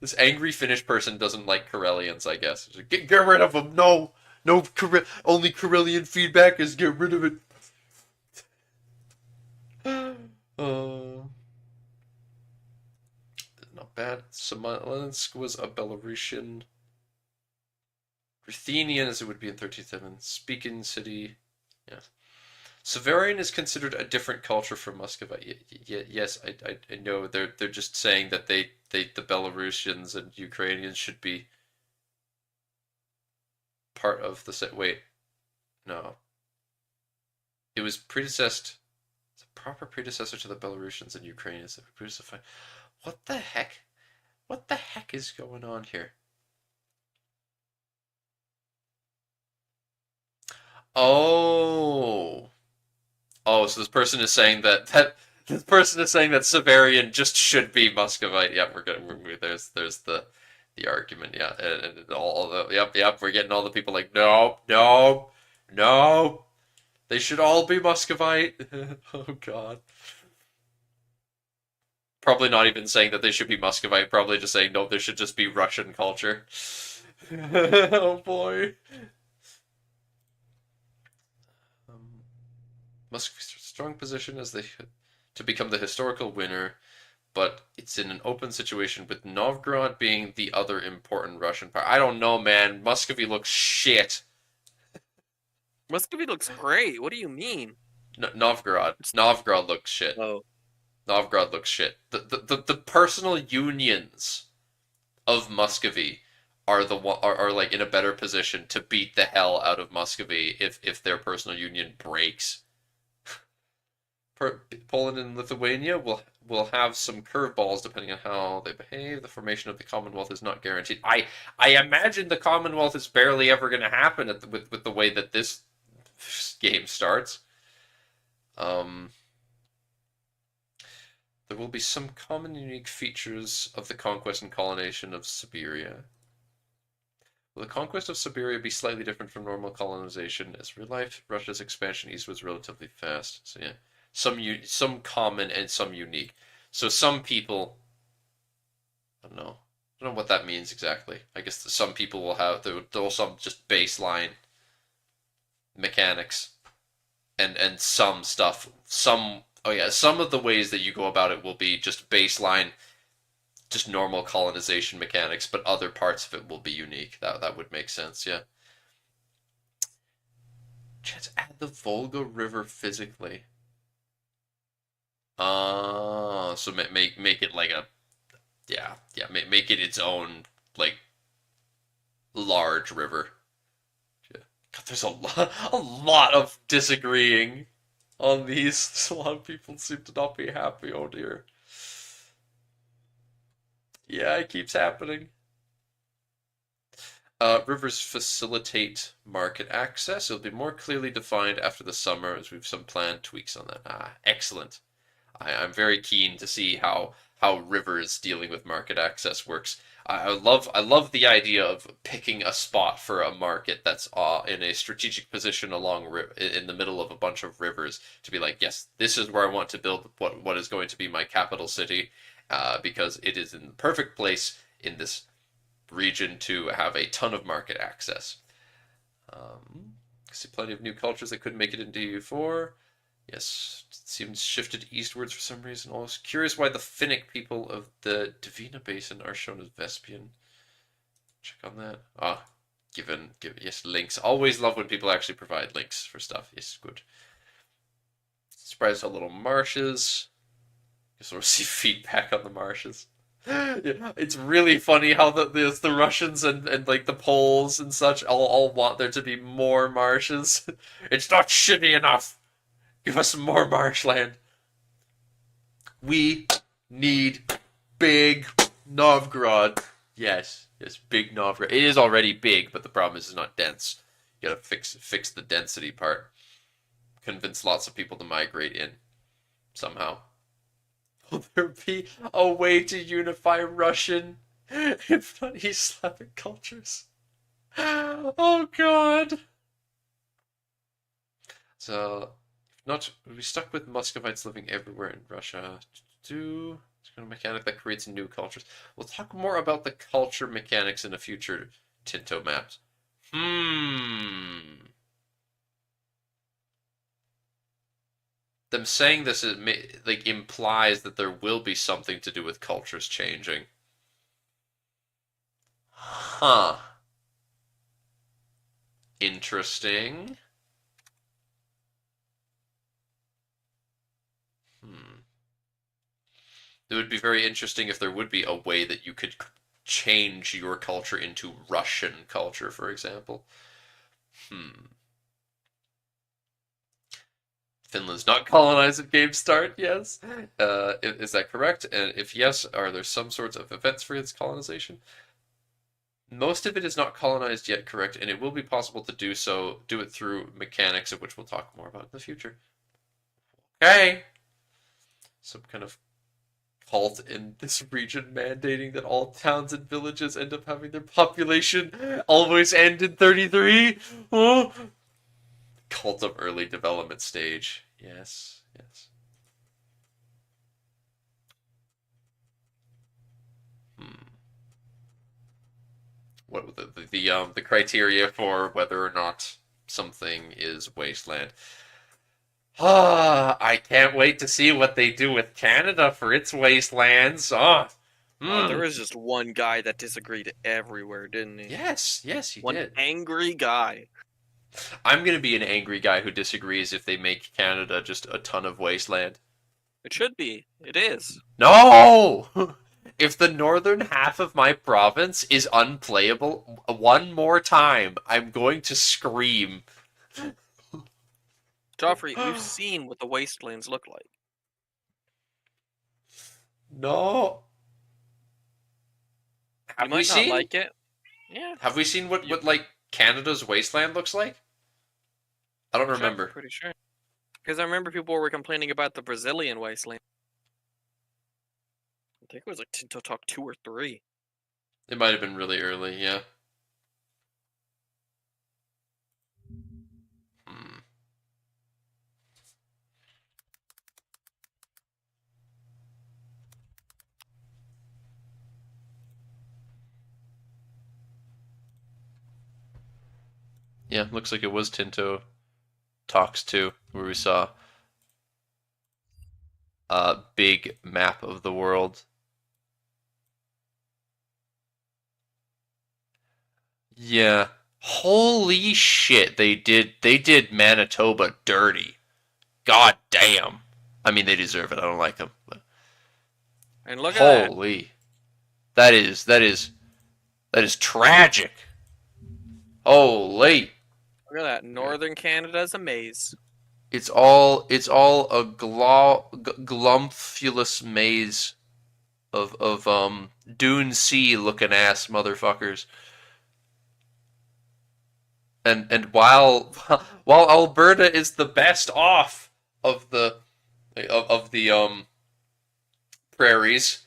this angry Finnish person doesn't like Corellians, I guess. Get rid of them. No, only Corellian feedback is get rid of it. Not bad. Smolensk was a Belarusian. Ruthenian, as it would be in 1307. Speaking city. Yeah. Severian is considered a different culture from Muscovite. Yes, I know. They're just saying that the Belarusians and Ukrainians should be part of the set. Wait, no. It was predecessed. It's a proper predecessor to the Belarusians and Ukrainians. What the heck? What the heck is going on here? Oh. Oh, so this person is saying that Severian just should be Muscovite. Yep, there's the argument. Yeah, and all the yep, we're getting all the people like no, they should all be Muscovite. Oh God. Probably not even saying that they should be Muscovite. Probably just saying no, there should just be Russian culture. Oh boy. Muscovy's strong position as to become the historical winner, but it's in an open situation with Novgorod being the other important Russian power. I don't know, man. Muscovy looks shit. Muscovy looks great. What do you mean? Novgorod looks shit. Oh. Novgorod looks shit. The personal unions of Muscovy are like in a better position to beat the hell out of Muscovy if their personal union breaks. Poland and Lithuania will have some curveballs depending on how they behave. The formation of the Commonwealth is not guaranteed. I imagine the Commonwealth is barely ever going to happen with the way that this game starts. There will be some common unique features of the conquest and colonization of Siberia. Will the conquest of Siberia be slightly different from normal colonization? As real life, Russia's expansion east was relatively fast. So yeah. Some common and some unique. So some people, I don't know what that means exactly. I guess some people will have there some just baseline mechanics, and some stuff. Some of the ways that you go about it will be just baseline, just normal colonization mechanics, but other parts of it will be unique. That would make sense. Yeah. Let's add the Volga River physically. So make it like make it its own like large river. Yeah. God, there's a lot of disagreeing on these. A lot of people seem to not be happy. Oh dear. Yeah, it keeps happening. Rivers facilitate market access. It'll be more clearly defined after the summer as we've some planned tweaks on that. Excellent. I'm very keen to see how rivers dealing with market access works. I love the idea of picking a spot for a market that's in a strategic position in the middle of a bunch of rivers to be like, yes, this is where I want to build what is going to be my capital city, because it is in the perfect place in this region to have a ton of market access. See plenty of new cultures that couldn't make it into EU4. Yes, it seems shifted eastwards for some reason. I was curious why the Finnic people of the Dvina Basin are shown as Vespian. Check on that. Given yes, links. Always love when people actually provide links for stuff. Yes, good. Surprised how little marshes. Guess we'll receive feedback on the marshes. Yeah, it's really funny how the Russians and like the Poles and such all want there to be more marshes. It's not shitty enough. Give us some more marshland. We need big Novgorod. Yes, big Novgorod. It is already big, but the problem is it's not dense. You gotta fix the density part. Convince lots of people to migrate in somehow. Will there be a way to unify Russian, if not East Slavic cultures? Oh God. So, not we stuck with Muscovites living everywhere in Russia. Do it's a mechanic that creates new cultures. We'll talk more about the culture mechanics in a future Tinto maps. Them saying this is like implies that there will be something to do with cultures changing. Huh. Interesting. It would be very interesting if there would be a way that you could change your culture into Russian culture, for example. Finland's not colonized at game start, yes. Is that correct? And if yes, are there some sorts of events for its colonization? Most of it is not colonized yet, correct, and it will be possible to do it through mechanics, of which we'll talk more about in the future. Okay. Some kind of cult in this region mandating that all towns and villages end up having their population always end in 33. Oh. Cult of early development stage. Yes. What the criteria for whether or not something is wasteland? I can't wait to see what they do with Canada for its wastelands. There was just one guy that disagreed everywhere, didn't he? Yes, he did. One angry guy. I'm going to be an angry guy who disagrees if they make Canada just a ton of wasteland. It should be. It is. No! If the northern half of my province is unplayable one more time, I'm going to scream. Joffrey, we've seen what the wastelands look like. No. You might not like it. Yeah. Have we seen what like Canada's wasteland looks like? I don't remember. I'm pretty sure. Because I remember people were complaining about the Brazilian wasteland. I think it was like Tinto Talk 2 or 3. It might have been really early, yeah. Yeah, looks like it was Tinto Talks 2, where we saw a big map of the world. Yeah. Holy shit, they did Manitoba dirty. God damn. I mean, they deserve it. I don't like them. But... And look at Holy. That is tragic. Holy. Look at that. Northern Canada's a maze. It's all a glumphulous maze of Dune Sea looking ass motherfuckers. And while Alberta is the best off of the prairies,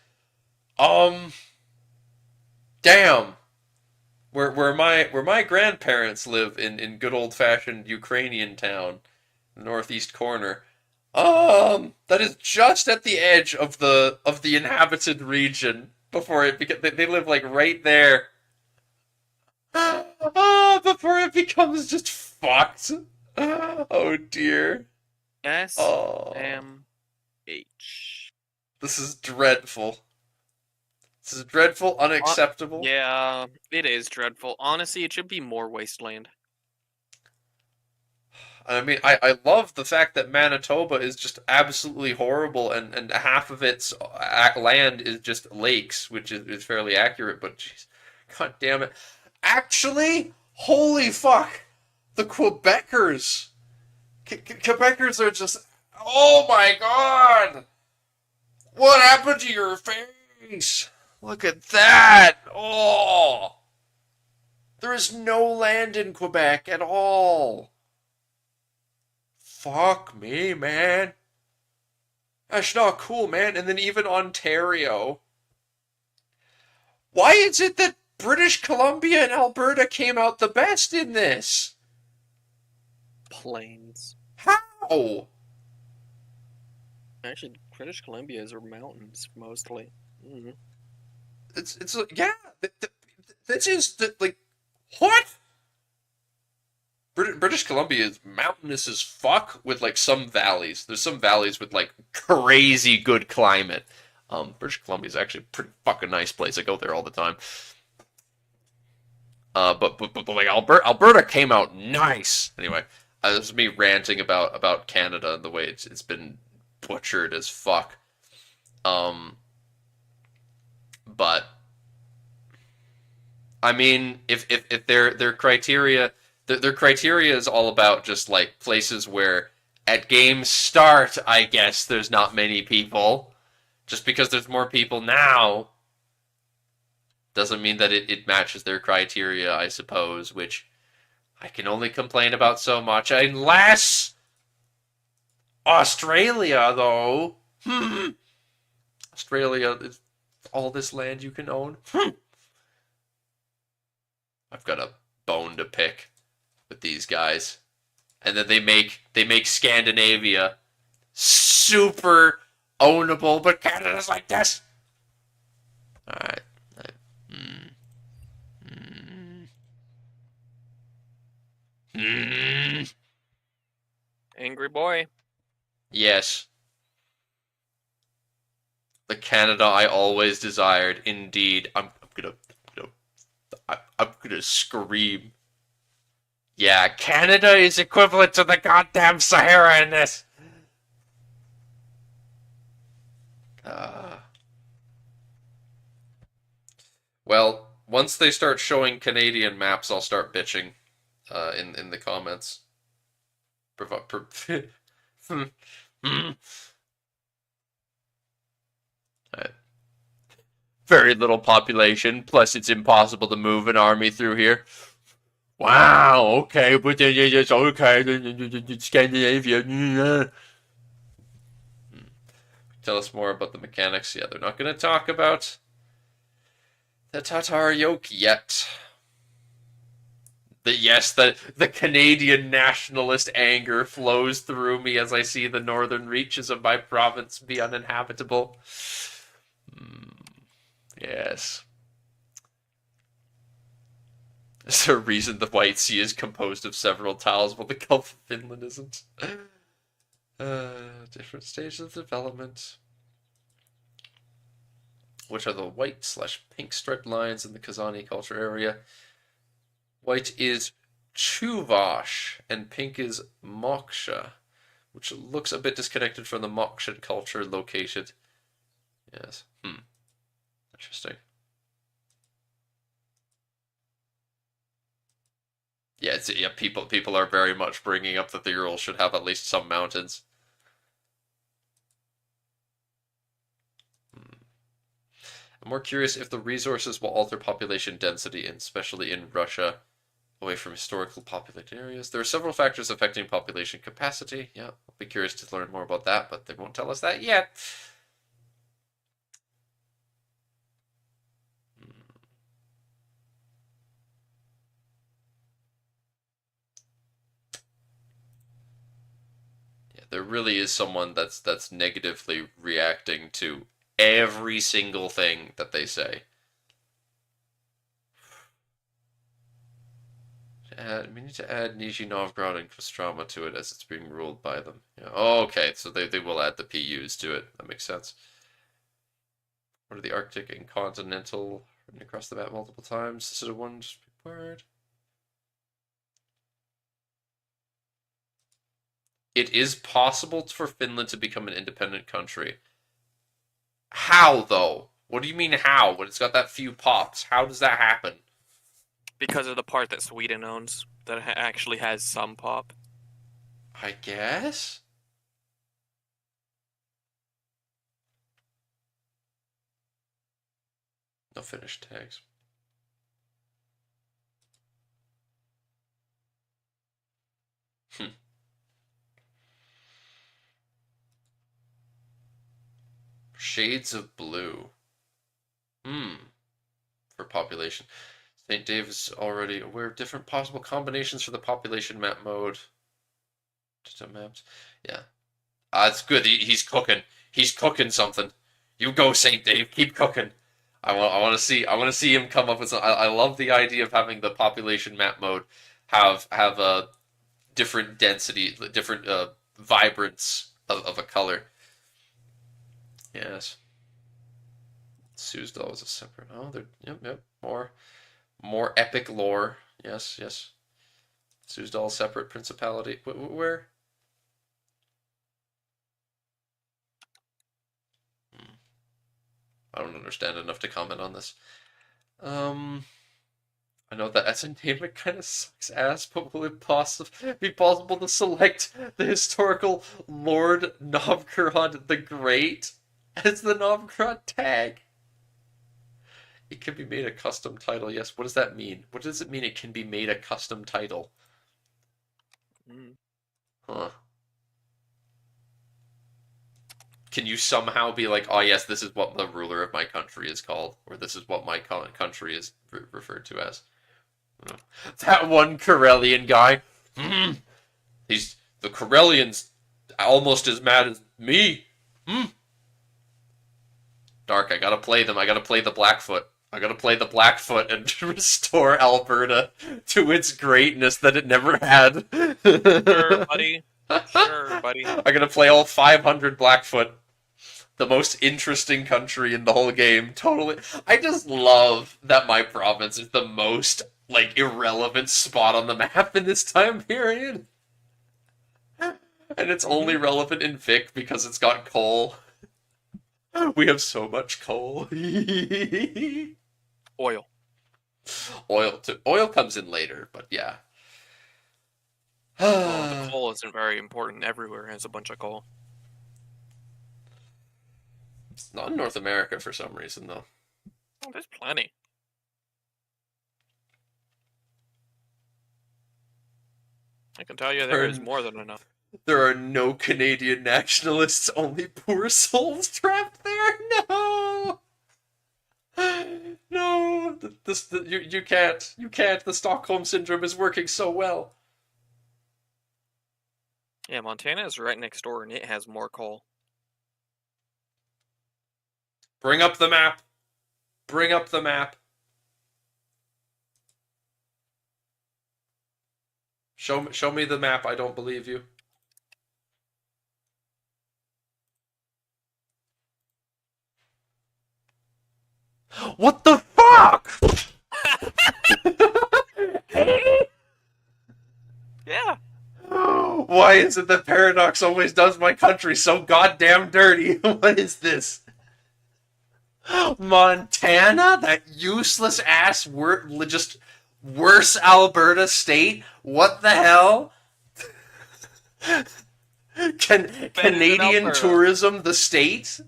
damn. Where my grandparents live in good old fashioned Ukrainian town, the northeast corner, that is just at the edge of the inhabited region before it they live like right there. Before it becomes just fucked. Oh dear. SMH. This is dreadful. This is dreadful, unacceptable. Yeah, it is dreadful. Honestly, it should be more wasteland. I mean, I love the fact that Manitoba is just absolutely horrible, and half of its land is just lakes, which is fairly accurate, but jeez, god damn it. Actually, holy fuck, the Quebecers. Quebecers are just, oh my god. What happened to your face? Look at that! Oh! There is no land in Quebec at all. Fuck me, man. That's not cool, man. And then even Ontario. Why is it that British Columbia and Alberta came out the best in this? Plains. How? Actually, British Columbia's are mountains mostly. Mm-hmm. It's yeah. This is like what? British Columbia is mountainous as fuck with like some valleys. There's some valleys with like crazy good climate. British Columbia is actually a pretty fucking nice place. I go there all the time. But like Alberta came out nice. Anyway, this is me ranting about Canada and the way it's been butchered as fuck. But I mean, if their criteria their criteria is all about just like places where at game start, I guess there's not many people. Just because there's more people now doesn't mean that it matches their criteria, I suppose, which I can only complain about so much. Unless Australia, though. Australia is all this land you can own. I've got a bone to pick with these guys. And then they make Scandinavia super ownable, but Canada's like this. Alright. Angry boy. Yes. The Canada I always desired. Indeed. I'm gonna scream. Yeah, Canada is equivalent to the goddamn Sahara in this. Well, once they start showing Canadian maps, I'll start bitching in the comments. Very little population, plus it's impossible to move an army through here. Wow, okay, but then it's okay, Scandinavia. Tell us more about the mechanics. Yeah, they're not going to talk about the Tatar yoke yet. The Canadian nationalist anger flows through me as I see the northern reaches of my province be uninhabitable. Yes. Is there a reason the White Sea is composed of several tiles while the Gulf of Finland isn't? Different stages of development. Which are the white/pink striped lines in the Kazani culture area? White is Chuvash, and pink is Moksha, which looks a bit disconnected from the Mokshan culture located. Yes. Interesting. Yeah, people are very much bringing up that the Ural should have at least some mountains. I'm more curious if the resources will alter population density, and especially in Russia, away from historical populated areas. There are several factors affecting population capacity. Yeah, I'll be curious to learn more about that, but they won't tell us that yet. There really is someone that's negatively reacting to every single thing that they say. We need to add Nizhny Novgorod and Kostroma to it as it's being ruled by them. Yeah. Oh, okay, so they will add the PUs to it. That makes sense. What are the Arctic and continental running across the map multiple times? This is one just word. It is possible for Finland to become an independent country. How, though? What do you mean how? When it's got that few pops, how does that happen? Because of the part that Sweden owns that actually has some pop. I guess? No finished tags. Shades of blue. For population. St. Dave is already aware of different possible combinations for the population map mode. Maps. Yeah. It's good. He's cooking. He's cooking something. You go, St. Dave. Keep cooking. I want to see him come up with some. I love the idea of having the population map mode have a different density, different vibrance of a color. Yes. Suzdal is a separate. Oh, they're yep. More epic lore. Yes. Suzdal separate principality. Where? I don't understand enough to comment on this. I know that as a name it kind of sucks ass, but will it be possible to select the historical Lord Novgorod the Great as the Novgorod tag? It can be made a custom title. Yes, what does that mean? What does it mean it can be made a custom title? Huh. Can you somehow be like, oh yes, this is what the ruler of my country is called, or this is what my country is referred to as? That one Karelian guy. He's the Karelians almost as mad as me. Dark, I gotta play them. I gotta play the Blackfoot. I gotta play the Blackfoot and restore Alberta to its greatness that it never had. Sure, buddy. Sure, buddy. I gotta play all 500 Blackfoot. The most interesting country in the whole game. Totally. I just love that my province is the most, like, irrelevant spot on the map in this time period. And it's only relevant in Vic because it's got coal. We have so much coal. Oil. Oil comes in later, but yeah. Well, the coal isn't very important. Everywhere has a bunch of coal. It's not in North America for some reason, though. Oh, there's plenty. I can tell you there is more than enough. There are no Canadian nationalists, only poor souls trapped there. No, no, you can't. The Stockholm syndrome is working so well. Yeah, Montana is right next door, and it has more coal. Bring up the map. Bring up the map. Show me the map. I don't believe you. What the fuck? Yeah. Why is it that Paradox always does my country so goddamn dirty? What is this? Montana? That useless ass just worse Alberta state? What the hell? Canadian tourism, the state?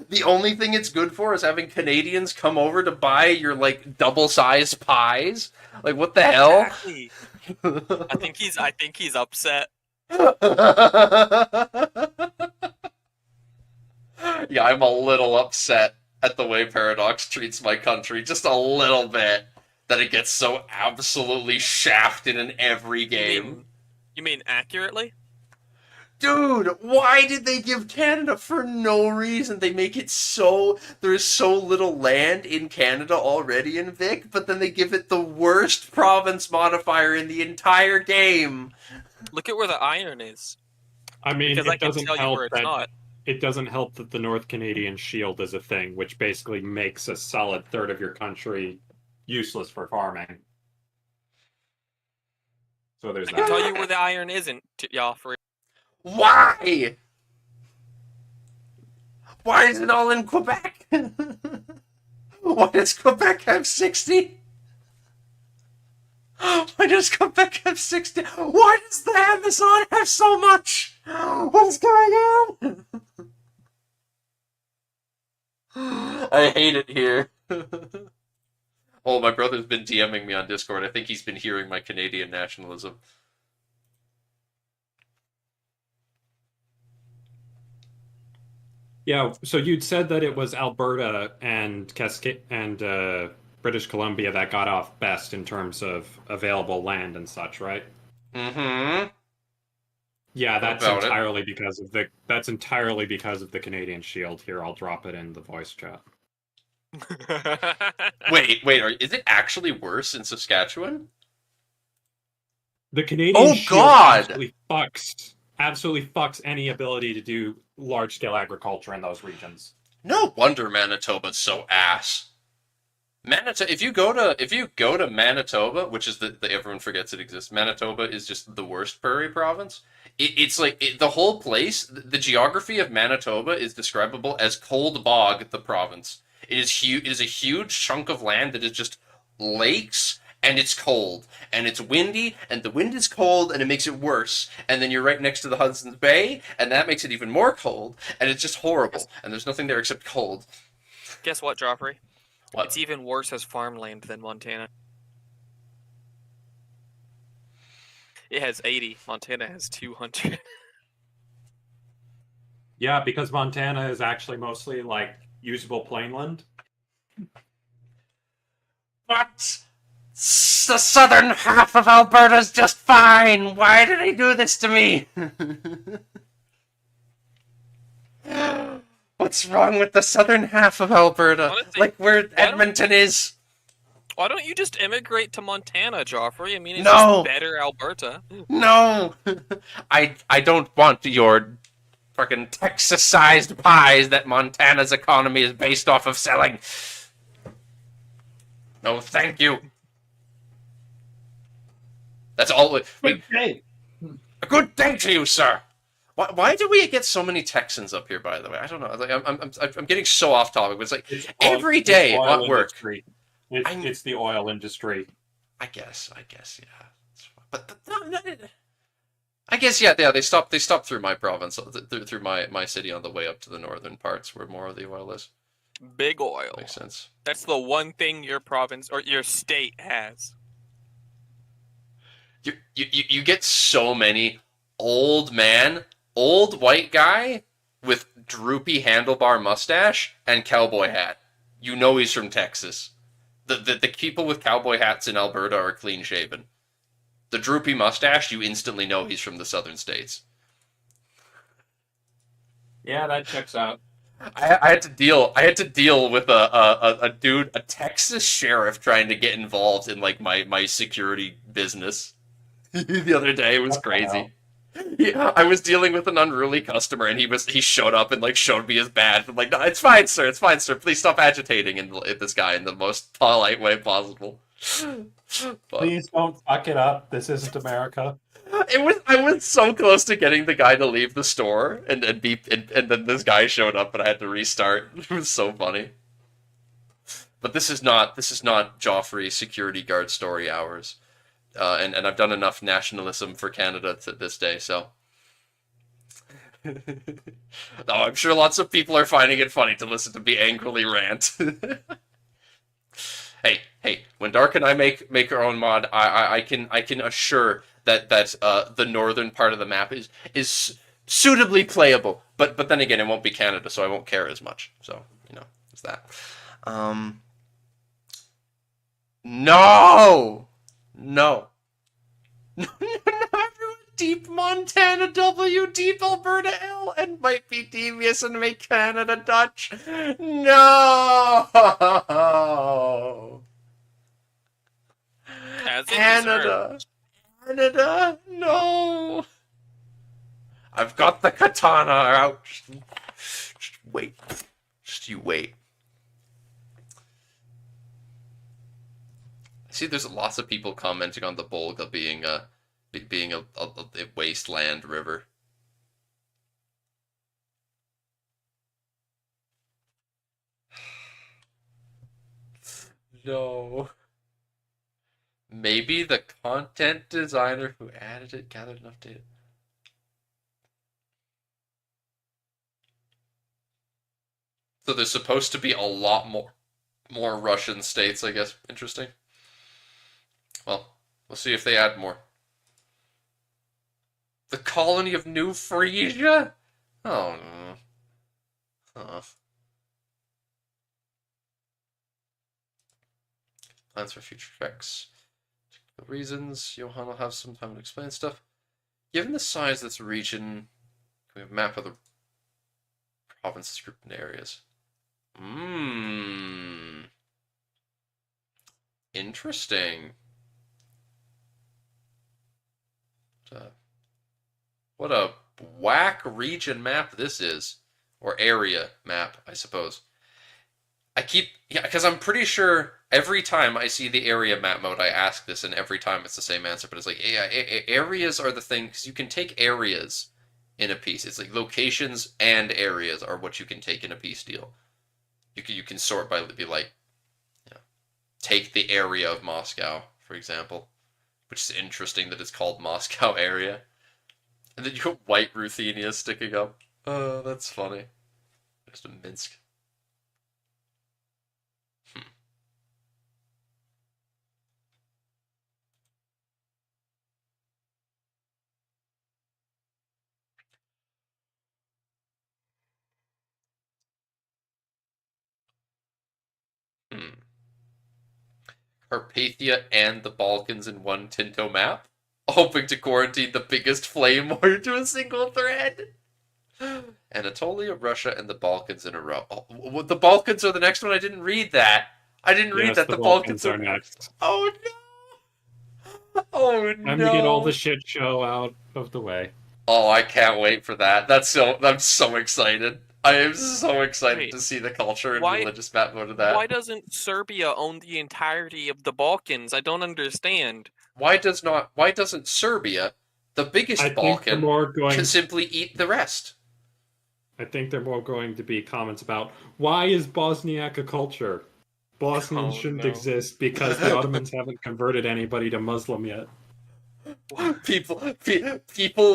The only thing it's good for is having Canadians come over to buy your, like, double-sized pies? Like, what the hell? Exactly. I think he's upset. Yeah, I'm a little upset at the way Paradox treats my country. Just a little bit. That it gets so absolutely shafted in every game. You mean accurately? Dude, why did they give Canada for no reason? They make it so... There's so little land in Canada already in Vic, but then they give it the worst province modifier in the entire game. Look at where the iron is. I mean, because I can tell you where it's not. It doesn't help that the North Canadian Shield is a thing, which basically makes a solid third of your country useless for farming. So there's I that. can tell you where the iron isn't, y'all. Why? Why is it all in Quebec? Why does Quebec have 60? Why does Quebec have 60? Why does the Amazon have so much? What's going on? I hate it here. Oh, my brother's been DMing me on Discord. I think he's been hearing my Canadian nationalism. Yeah, so you'd said that it was Alberta and Cascade and British Columbia that got off best in terms of available land and such, right? Mm-hmm. Yeah, What about it? that's entirely because of the Canadian Shield. Here, I'll drop it in the voice chat. Wait, is it actually worse in Saskatchewan? The Canadian Oh Shield God! absolutely fucks any ability to do large scale agriculture in those regions. No wonder Manitoba's so ass. Manitoba. If you go to Manitoba, which is everyone forgets it exists. Manitoba is just the worst prairie province. It's like the whole place. The geography of Manitoba is describable as cold bog. The province. It is huge. It is a huge chunk of land that is just lakes, and it's cold, and it's windy, and the wind is cold, and it makes it worse. And then you're right next to the Hudson's Bay, and that makes it even more cold, and it's just horrible. And there's nothing there except cold. Guess what, Joffrey? What? It's even worse as farmland than Montana. It has 80. Montana has 200. Yeah, because Montana is actually mostly like usable plainland. But the southern half of Alberta's just fine. Why did he do this to me? What's wrong with the southern half of Alberta? Honestly, Like where Edmonton is? Why don't you just immigrate to Montana, Joffrey? I mean, it's No. just better Alberta. No. I don't want your fucking Texas-sized pies that Montana's economy is based off of selling. No, thank you. That's all. Wait, Hey, a good day to you, sir. Why do we get so many Texans up here? By the way, I don't know. Like, I'm getting so off topic. But it's like every day at work. It's the oil industry. I guess, yeah. But I guess, yeah. They stopped through my province, through my city on the way up to the northern parts where more of the oil is. Big oil. Makes sense. That's the one thing your province or your state has. You get so many old white guy with droopy handlebar mustache and cowboy hat. You know he's from Texas. The people with cowboy hats in Alberta are clean shaven. The droopy mustache, you instantly know he's from the southern states. Yeah, that checks out. I had to deal with a dude, a Texas sheriff trying to get involved in like my security business. The other day. It was crazy. Yeah, I was dealing with an unruly customer, and he showed up and like showed me his badge. I'm like, no, it's fine, sir. Please stop agitating this guy in the most polite way possible. But Please don't fuck it up. This isn't America. I was so close to getting the guy to leave the store, and then this guy showed up, and I had to restart. It was so funny. But this is not Joffrey security guard story hours. And I've done enough nationalism for Canada to this day, so. No, I'm sure lots of people are finding it funny to listen to me angrily rant. Hey, when Dark and I make our own mod, I can assure that the northern part of the map is suitably playable. But then again, it won't be Canada, so I won't care as much. So, it's that. No! Deep Montana W, deep Alberta L, and might be devious and make Canada Dutch. No! Canada, no! I've got the katana out. Just wait. Just you wait. See, there's lots of people commenting on the Volga being a wasteland river. No. Maybe the content designer who added it gathered enough data. So there's supposed to be a lot more More Russian states, I guess. Interesting. Well, we'll see if they add more. The colony of New Frisia? Oh, no. Huh. Plans for future effects. Technical reasons. Johan will have some time to explain stuff. Given the size of this region, we have a map of the provinces grouped into areas. Interesting. What a whack region map this is. Or area map, I suppose. Because I'm pretty sure every time I see the area map mode, I ask this, and every time it's the same answer. But it's like, yeah, areas are the thing, because you can take areas in a piece. It's like locations and areas are what you can take in a piece deal. You can sort by, be like, you know, take the area of Moscow, for example, which is interesting that it's called Moscow area. And then you got White Ruthenia sticking up. Oh, that's funny. Just a Minsk. Carpathia and the Balkans in one Tinto map, hoping to quarantine the biggest flame war to a single thread. Anatolia, Russia, and the Balkans in a row. Oh, the Balkans are the next one. I didn't read that. I didn't read that. The The Balkans are next. Oh no! Oh no! Time to get all the shit show out of the way. Oh, I can't wait for that. I'm so excited. I am so excited to see the culture and religious map mode of that. Why doesn't Serbia own the entirety of the Balkans? I don't understand. Why doesn't Serbia, the biggest Balkan, simply eat the rest? I think there are more going to be comments about why is Bosniak a culture? Bosnians shouldn't exist because the Ottomans haven't converted anybody to Muslim yet. People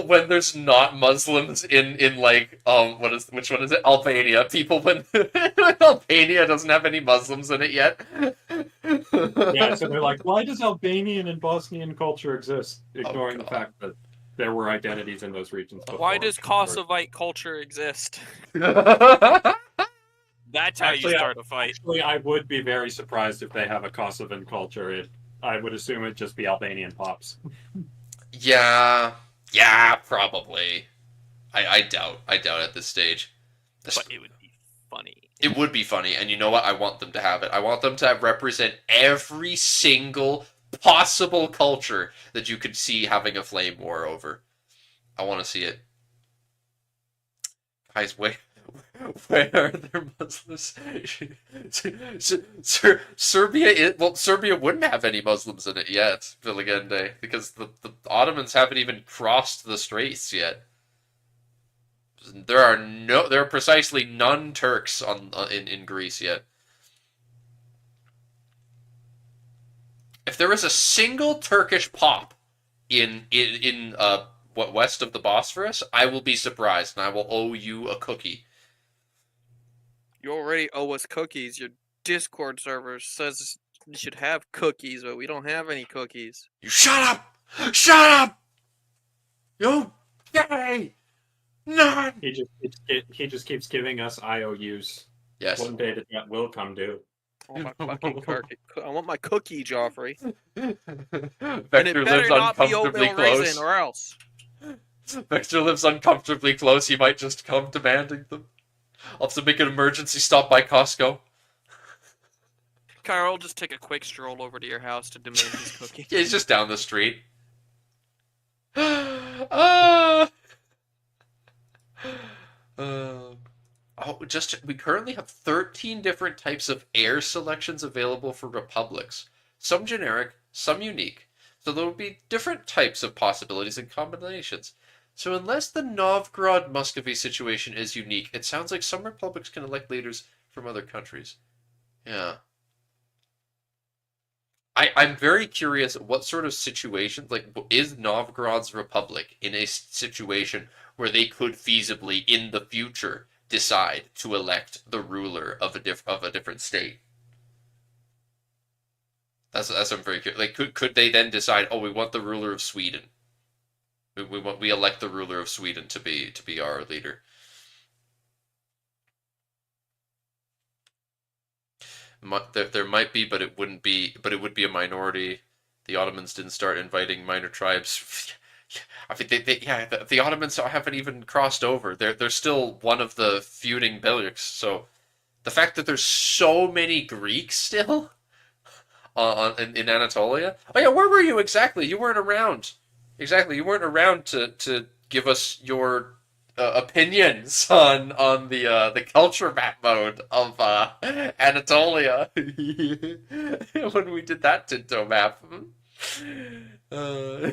when there's not Muslims in like which one is it? Albania. People when Albania doesn't have any Muslims in it yet. Yeah, so they're like, why does Albanian and Bosnian culture exist? Ignoring the fact that there were identities in those regions before. Why does Kosovite culture exist? That's how you start a fight. Actually, I would be very surprised if they have a Kosovan culture. I would assume it'd just be Albanian pops. Yeah, probably. I doubt at this stage. But it would be funny. It would be funny, and you know what? I want them to have it. I want them to represent every single possible culture that you could see having a flame war over. I want to see it. Guys, where are there Muslims? Serbia wouldn't have any Muslims in it yet, Viligende, because the Ottomans haven't even crossed the straits yet. There are precisely none Turks in Greece yet. If there is a single Turkish pop in west of the Bosphorus, I will be surprised, and I will owe you a cookie. You already owe us cookies. Your Discord server says you should have cookies, but we don't have any cookies. You shut up! Shut up! You gay! No! He just keeps giving us IOUs. Yes. One day that will come due. I want my fucking I want my cookie, Joffrey. Vector and it better not be oatmeal raisin, or else. Vector lives uncomfortably close. He might just come demanding them. I'll have to make an emergency stop by Costco. Carl, just take a quick stroll over to your house to demand his cookie. Yeah, he's just down the street. We currently have 13 different types of heir selections available for republics. Some generic, some unique. So there will be different types of possibilities and combinations. So unless the Novgorod Muscovy situation is unique, it sounds like some republics can elect leaders from other countries. Yeah. I'm very curious what sort of situation, like, is Novgorod's republic in a situation where they could feasibly, in the future, decide to elect the ruler of a different state? That's I'm very curious. Like, could they then decide? Oh, we want the ruler of Sweden. We elect the ruler of Sweden to be our leader. There might be, but it wouldn't be. But it would be a minority. The Ottomans didn't start inviting minor tribes. I mean, the Ottomans haven't even crossed over. They're still one of the feuding bilics. So the fact that there's so many Greeks still in Anatolia. Oh yeah, where were you exactly? You weren't around. Exactly, you weren't around to give us your opinions on the culture map mode of Anatolia when we did that Tinto map. Uh...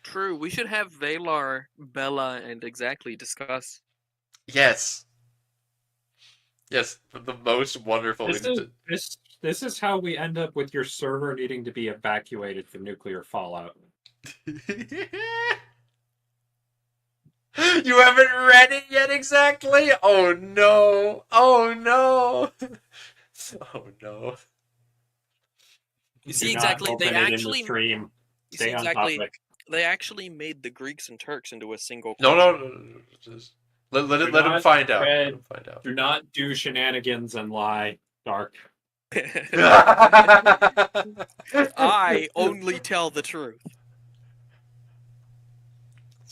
True. We should have Valar, Bella, and Exactly discuss. yes, yes, the most wonderful. This is how we end up with your server needing to be evacuated for nuclear fallout. You haven't read it yet exactly? Oh no. Oh no. Oh no. You see exactly they actually stream. You see exactly they actually made the Greeks and Turks into a single culture. No. Just let him find out. Let him find out. Do not do shenanigans and lie, Dark. I only tell the truth.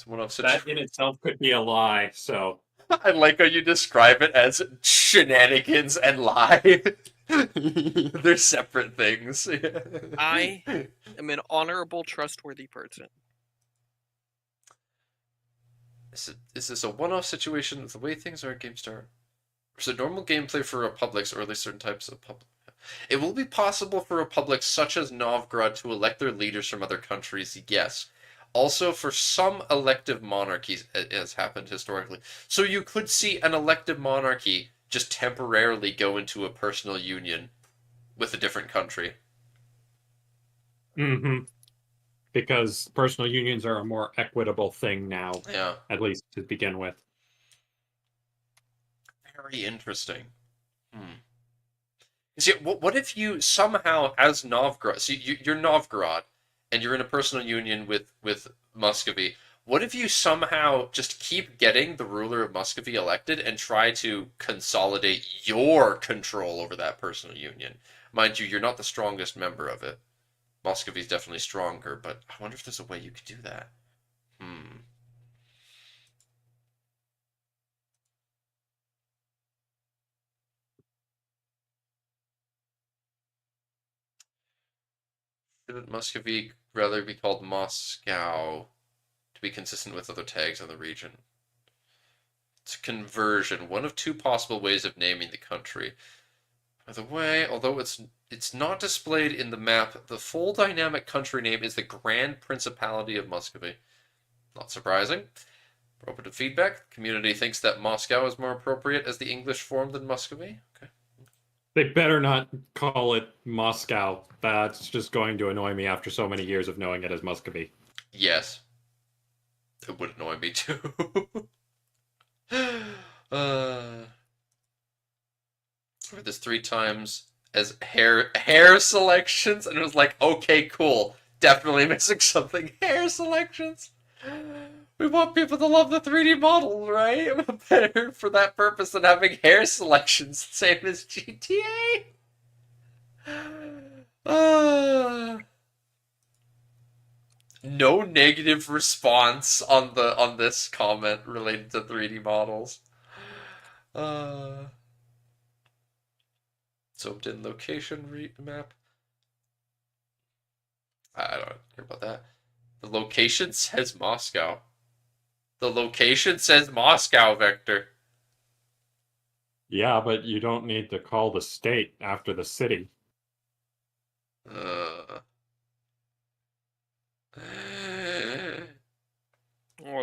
That in itself could be a lie, so. I like how you describe it as shenanigans and lie. They're separate things. I am an honorable, trustworthy person. Is this a one-off situation with the way things are at GameStar? Or is it normal gameplay for republics or at least certain types of public? It will be possible for republics such as Novgorod to elect their leaders from other countries, yes. Also, for some elective monarchies, it has happened historically. So you could see an elective monarchy just temporarily go into a personal union with a different country. Mm-hmm. Because personal unions are a more equitable thing now. Yeah. At least to begin with. Very interesting. See, what if you somehow, as Novgorod, so you're Novgorod, and you're in a personal union with Muscovy. What if you somehow just keep getting the ruler of Muscovy elected and try to consolidate your control over that personal union? Mind you, you're not the strongest member of it. Muscovy's definitely stronger, but I wonder if there's a way you could do that. Shouldn't Muscovy rather be called Moscow to be consistent with other tags on the region? It's a conversion, one of two possible ways of naming the country. By the way, although it's not displayed in the map, the full dynamic country name is the Grand Principality of Muscovy. Not surprising. We're open to feedback. The community thinks that Moscow is more appropriate as the English form than Muscovy. Okay. They better not call it Moscow. That's just going to annoy me after so many years of knowing it as Muscovy. Yes. It would annoy me too. Read this 3 times as hair selections, and it was like, okay, cool. Definitely missing something. Hair selections. We want people to love the 3D models, right? Better for that purpose than having hair selections, same as GTA. No negative response on this comment related to 3D models. Zoomed in location map. I don't care about that. The location says Moscow. The location says Moscow, Vector. Yeah, but you don't need to call the state after the city. Well,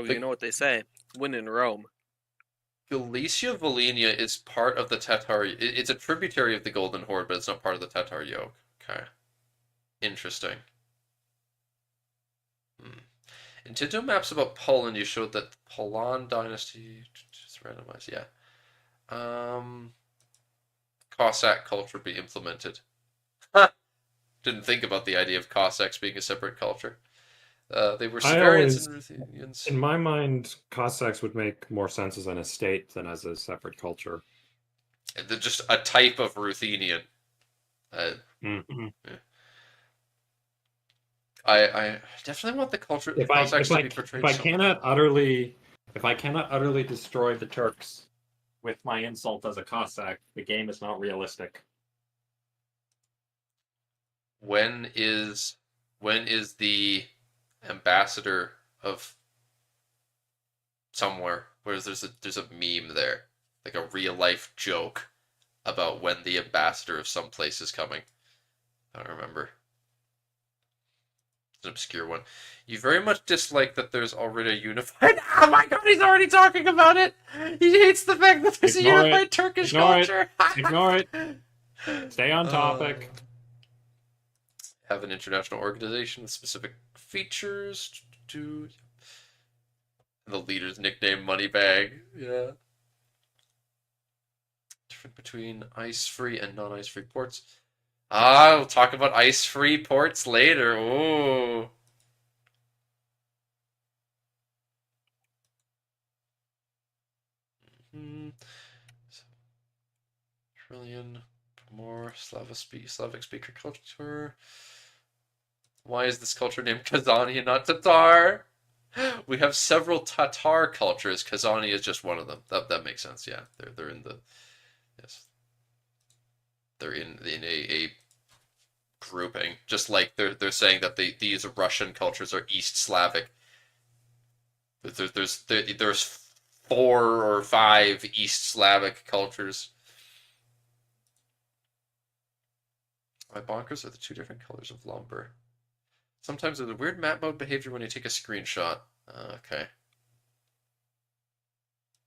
you know what they say. Win in Rome. Galicia Volhynia is part of the Tatar... It's a tributary of the Golden Horde, but it's not part of the Tatar yoke. Okay. Interesting. In Tinto maps about Poland, you showed that the Poland dynasty... Just randomized, yeah. Cossack culture be implemented. Didn't think about the idea of Cossacks being a separate culture. They were I Sumerians always, and Ruthenians. in my mind, Cossacks would make more sense as an estate than as a separate culture. They're just a type of Ruthenian. Mhm. I definitely want the culture, the If I Cossacks if to I be if portrayed I so. cannot utterly destroy the Turks with my insult as a Cossack, the game is not realistic. When is the ambassador of somewhere? Where there's a meme there, like a real life joke about when the ambassador of some place is coming. I don't remember. It's an obscure one. You very much dislike that there's already a unified. Oh my god, he's already talking about it. He hates the fact that there's Ignore a unified it. Turkish Ignore it. culture. Ignore it. Stay on topic. Have an international organization with specific features. The leader's nickname Moneybag. Yeah. Difference between ice-free and non-ice-free ports. Ah, we'll talk about ice-free ports later. Ooh. Trillion more Slavic speaker culture. Why is this culture named Kazani and not Tatar? We have several Tatar cultures. Kazani is just one of them. That makes sense. Yeah, they're in the yes. They're in a grouping, just like they're saying that these Russian cultures are East Slavic. There's 4 or 5 East Slavic cultures. My bonkers are the 2 different colors of lumber. Sometimes there's a weird map mode behavior when you take a screenshot. Okay.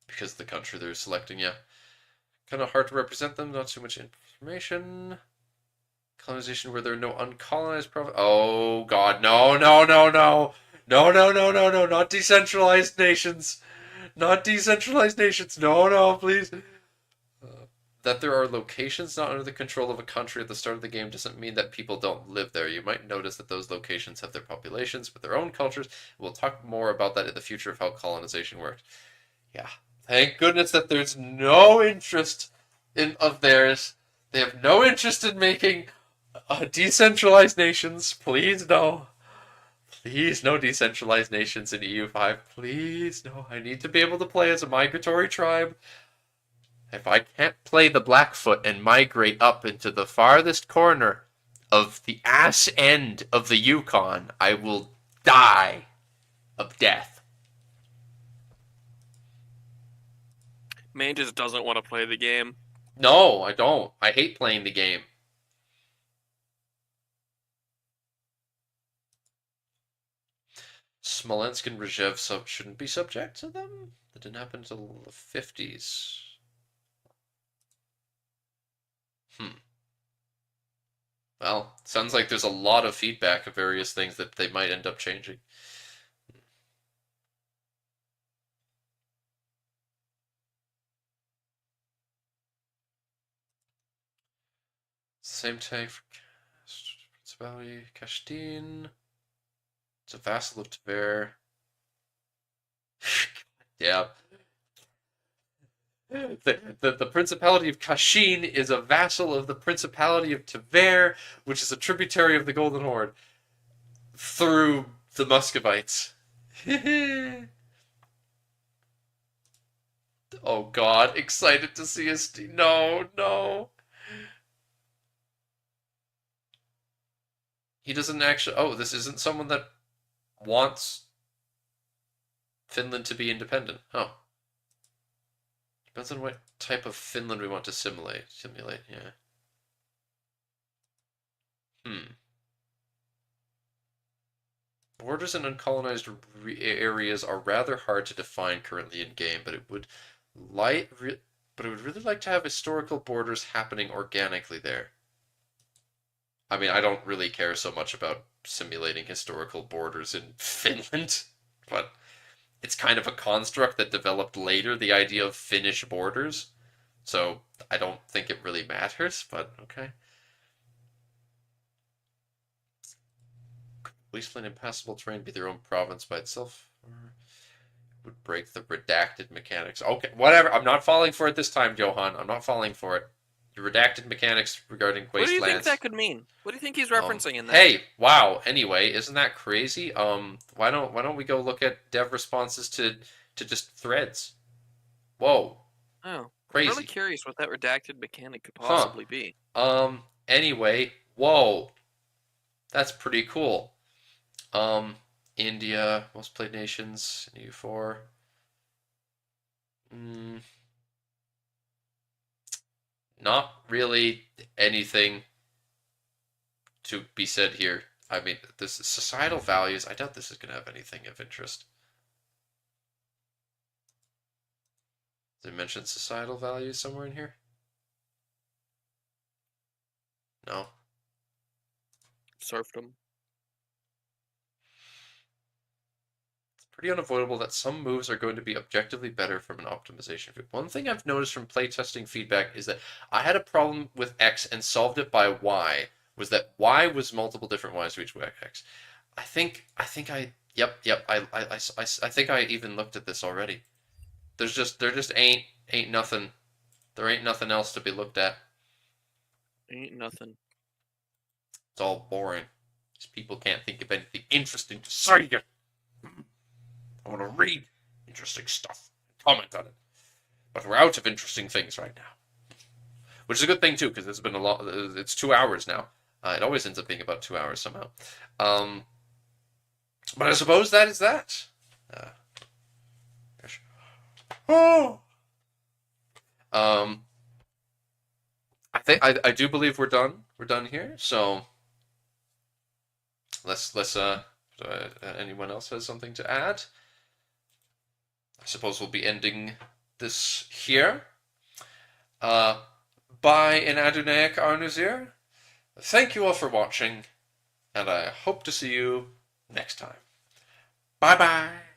Because of the country they're selecting, yeah. Kind of hard to represent them, not too much information. Colonization where there are no uncolonized provinces. Oh god, no, no, no, no. No, no, no, no, no, not decentralized nations. Not decentralized nations. No, no, please. That there are locations not under the control of a country at the start of the game doesn't mean that people don't live there. You might notice that those locations have their populations with their own cultures. We'll talk more about that in the future of how colonization works. Yeah. Thank goodness that there's no interest of theirs. They have no interest in making decentralized nations. Please no. Please no decentralized nations in EU5. Please no. I need to be able to play as a migratory tribe. If I can't play the Blackfoot and migrate up into the farthest corner of the ass end of the Yukon, I will die of death. Man just doesn't want to play the game. No, I don't. I hate playing the game. Smolensk and Rzhev shouldn't be subject to them? That didn't happen until the 50s. Well, sounds like there's a lot of feedback of various things that they might end up changing. Same tag for Principality Kashtin. It's a vassal of Tver. Yeah. The Principality of Kashin is a vassal of the Principality of Tver, which is a tributary of the Golden Horde, through the Muscovites. Oh god, excited to see us. No, no. He doesn't actually. Oh, this isn't someone that wants Finland to be independent. Oh. Depends on what type of Finland we want to simulate, yeah. Borders in uncolonized areas are rather hard to define currently in game, but it would really like to have historical borders happening organically there. I mean, I don't really care so much about simulating historical borders in Finland, but it's kind of a construct that developed later, the idea of Finnish borders. So I don't think it really matters, but okay. Wasteland impassable terrain be their own province by itself, or would break the redacted mechanics. Okay, whatever. I'm not falling for it this time, Johan. I'm not falling for it. The redacted mechanics regarding What do you think wastelands. that could mean? What do you think he's referencing in that? Hey, wow. Anyway, isn't that crazy? Why don't we go look at dev responses to just threads? Whoa, Oh, crazy. I'm really curious what that redacted mechanic could Huh. possibly be. Anyway, whoa, that's pretty cool. India, most played nations, EU4. Not really anything to be said here. I mean, this is societal values. I doubt this is going to have anything of interest. Did it mention societal values somewhere in here? No. Serfdom. It's pretty unavoidable that some moves are going to be objectively better from an optimization view. One thing I've noticed from playtesting feedback is that I had a problem with X and solved it by Y. Was that Y was multiple different Ys to each X. I think I think I even looked at this already. There just ain't nothing. There ain't nothing else to be looked at. Ain't nothing. It's all boring. These people can't think of anything interesting to say. I want to read interesting stuff, comment on it, but we're out of interesting things right now, which is a good thing too, because it's been a lot. It's 2 hours now. It always ends up being about 2 hours somehow. But I suppose that is that. Oh. I do believe we're done. We're done here. So let's anyone else has something to add? I suppose we'll be ending this here. By an Adunaic Arnuzir. Thank you all for watching, and I hope to see you next time. Bye bye.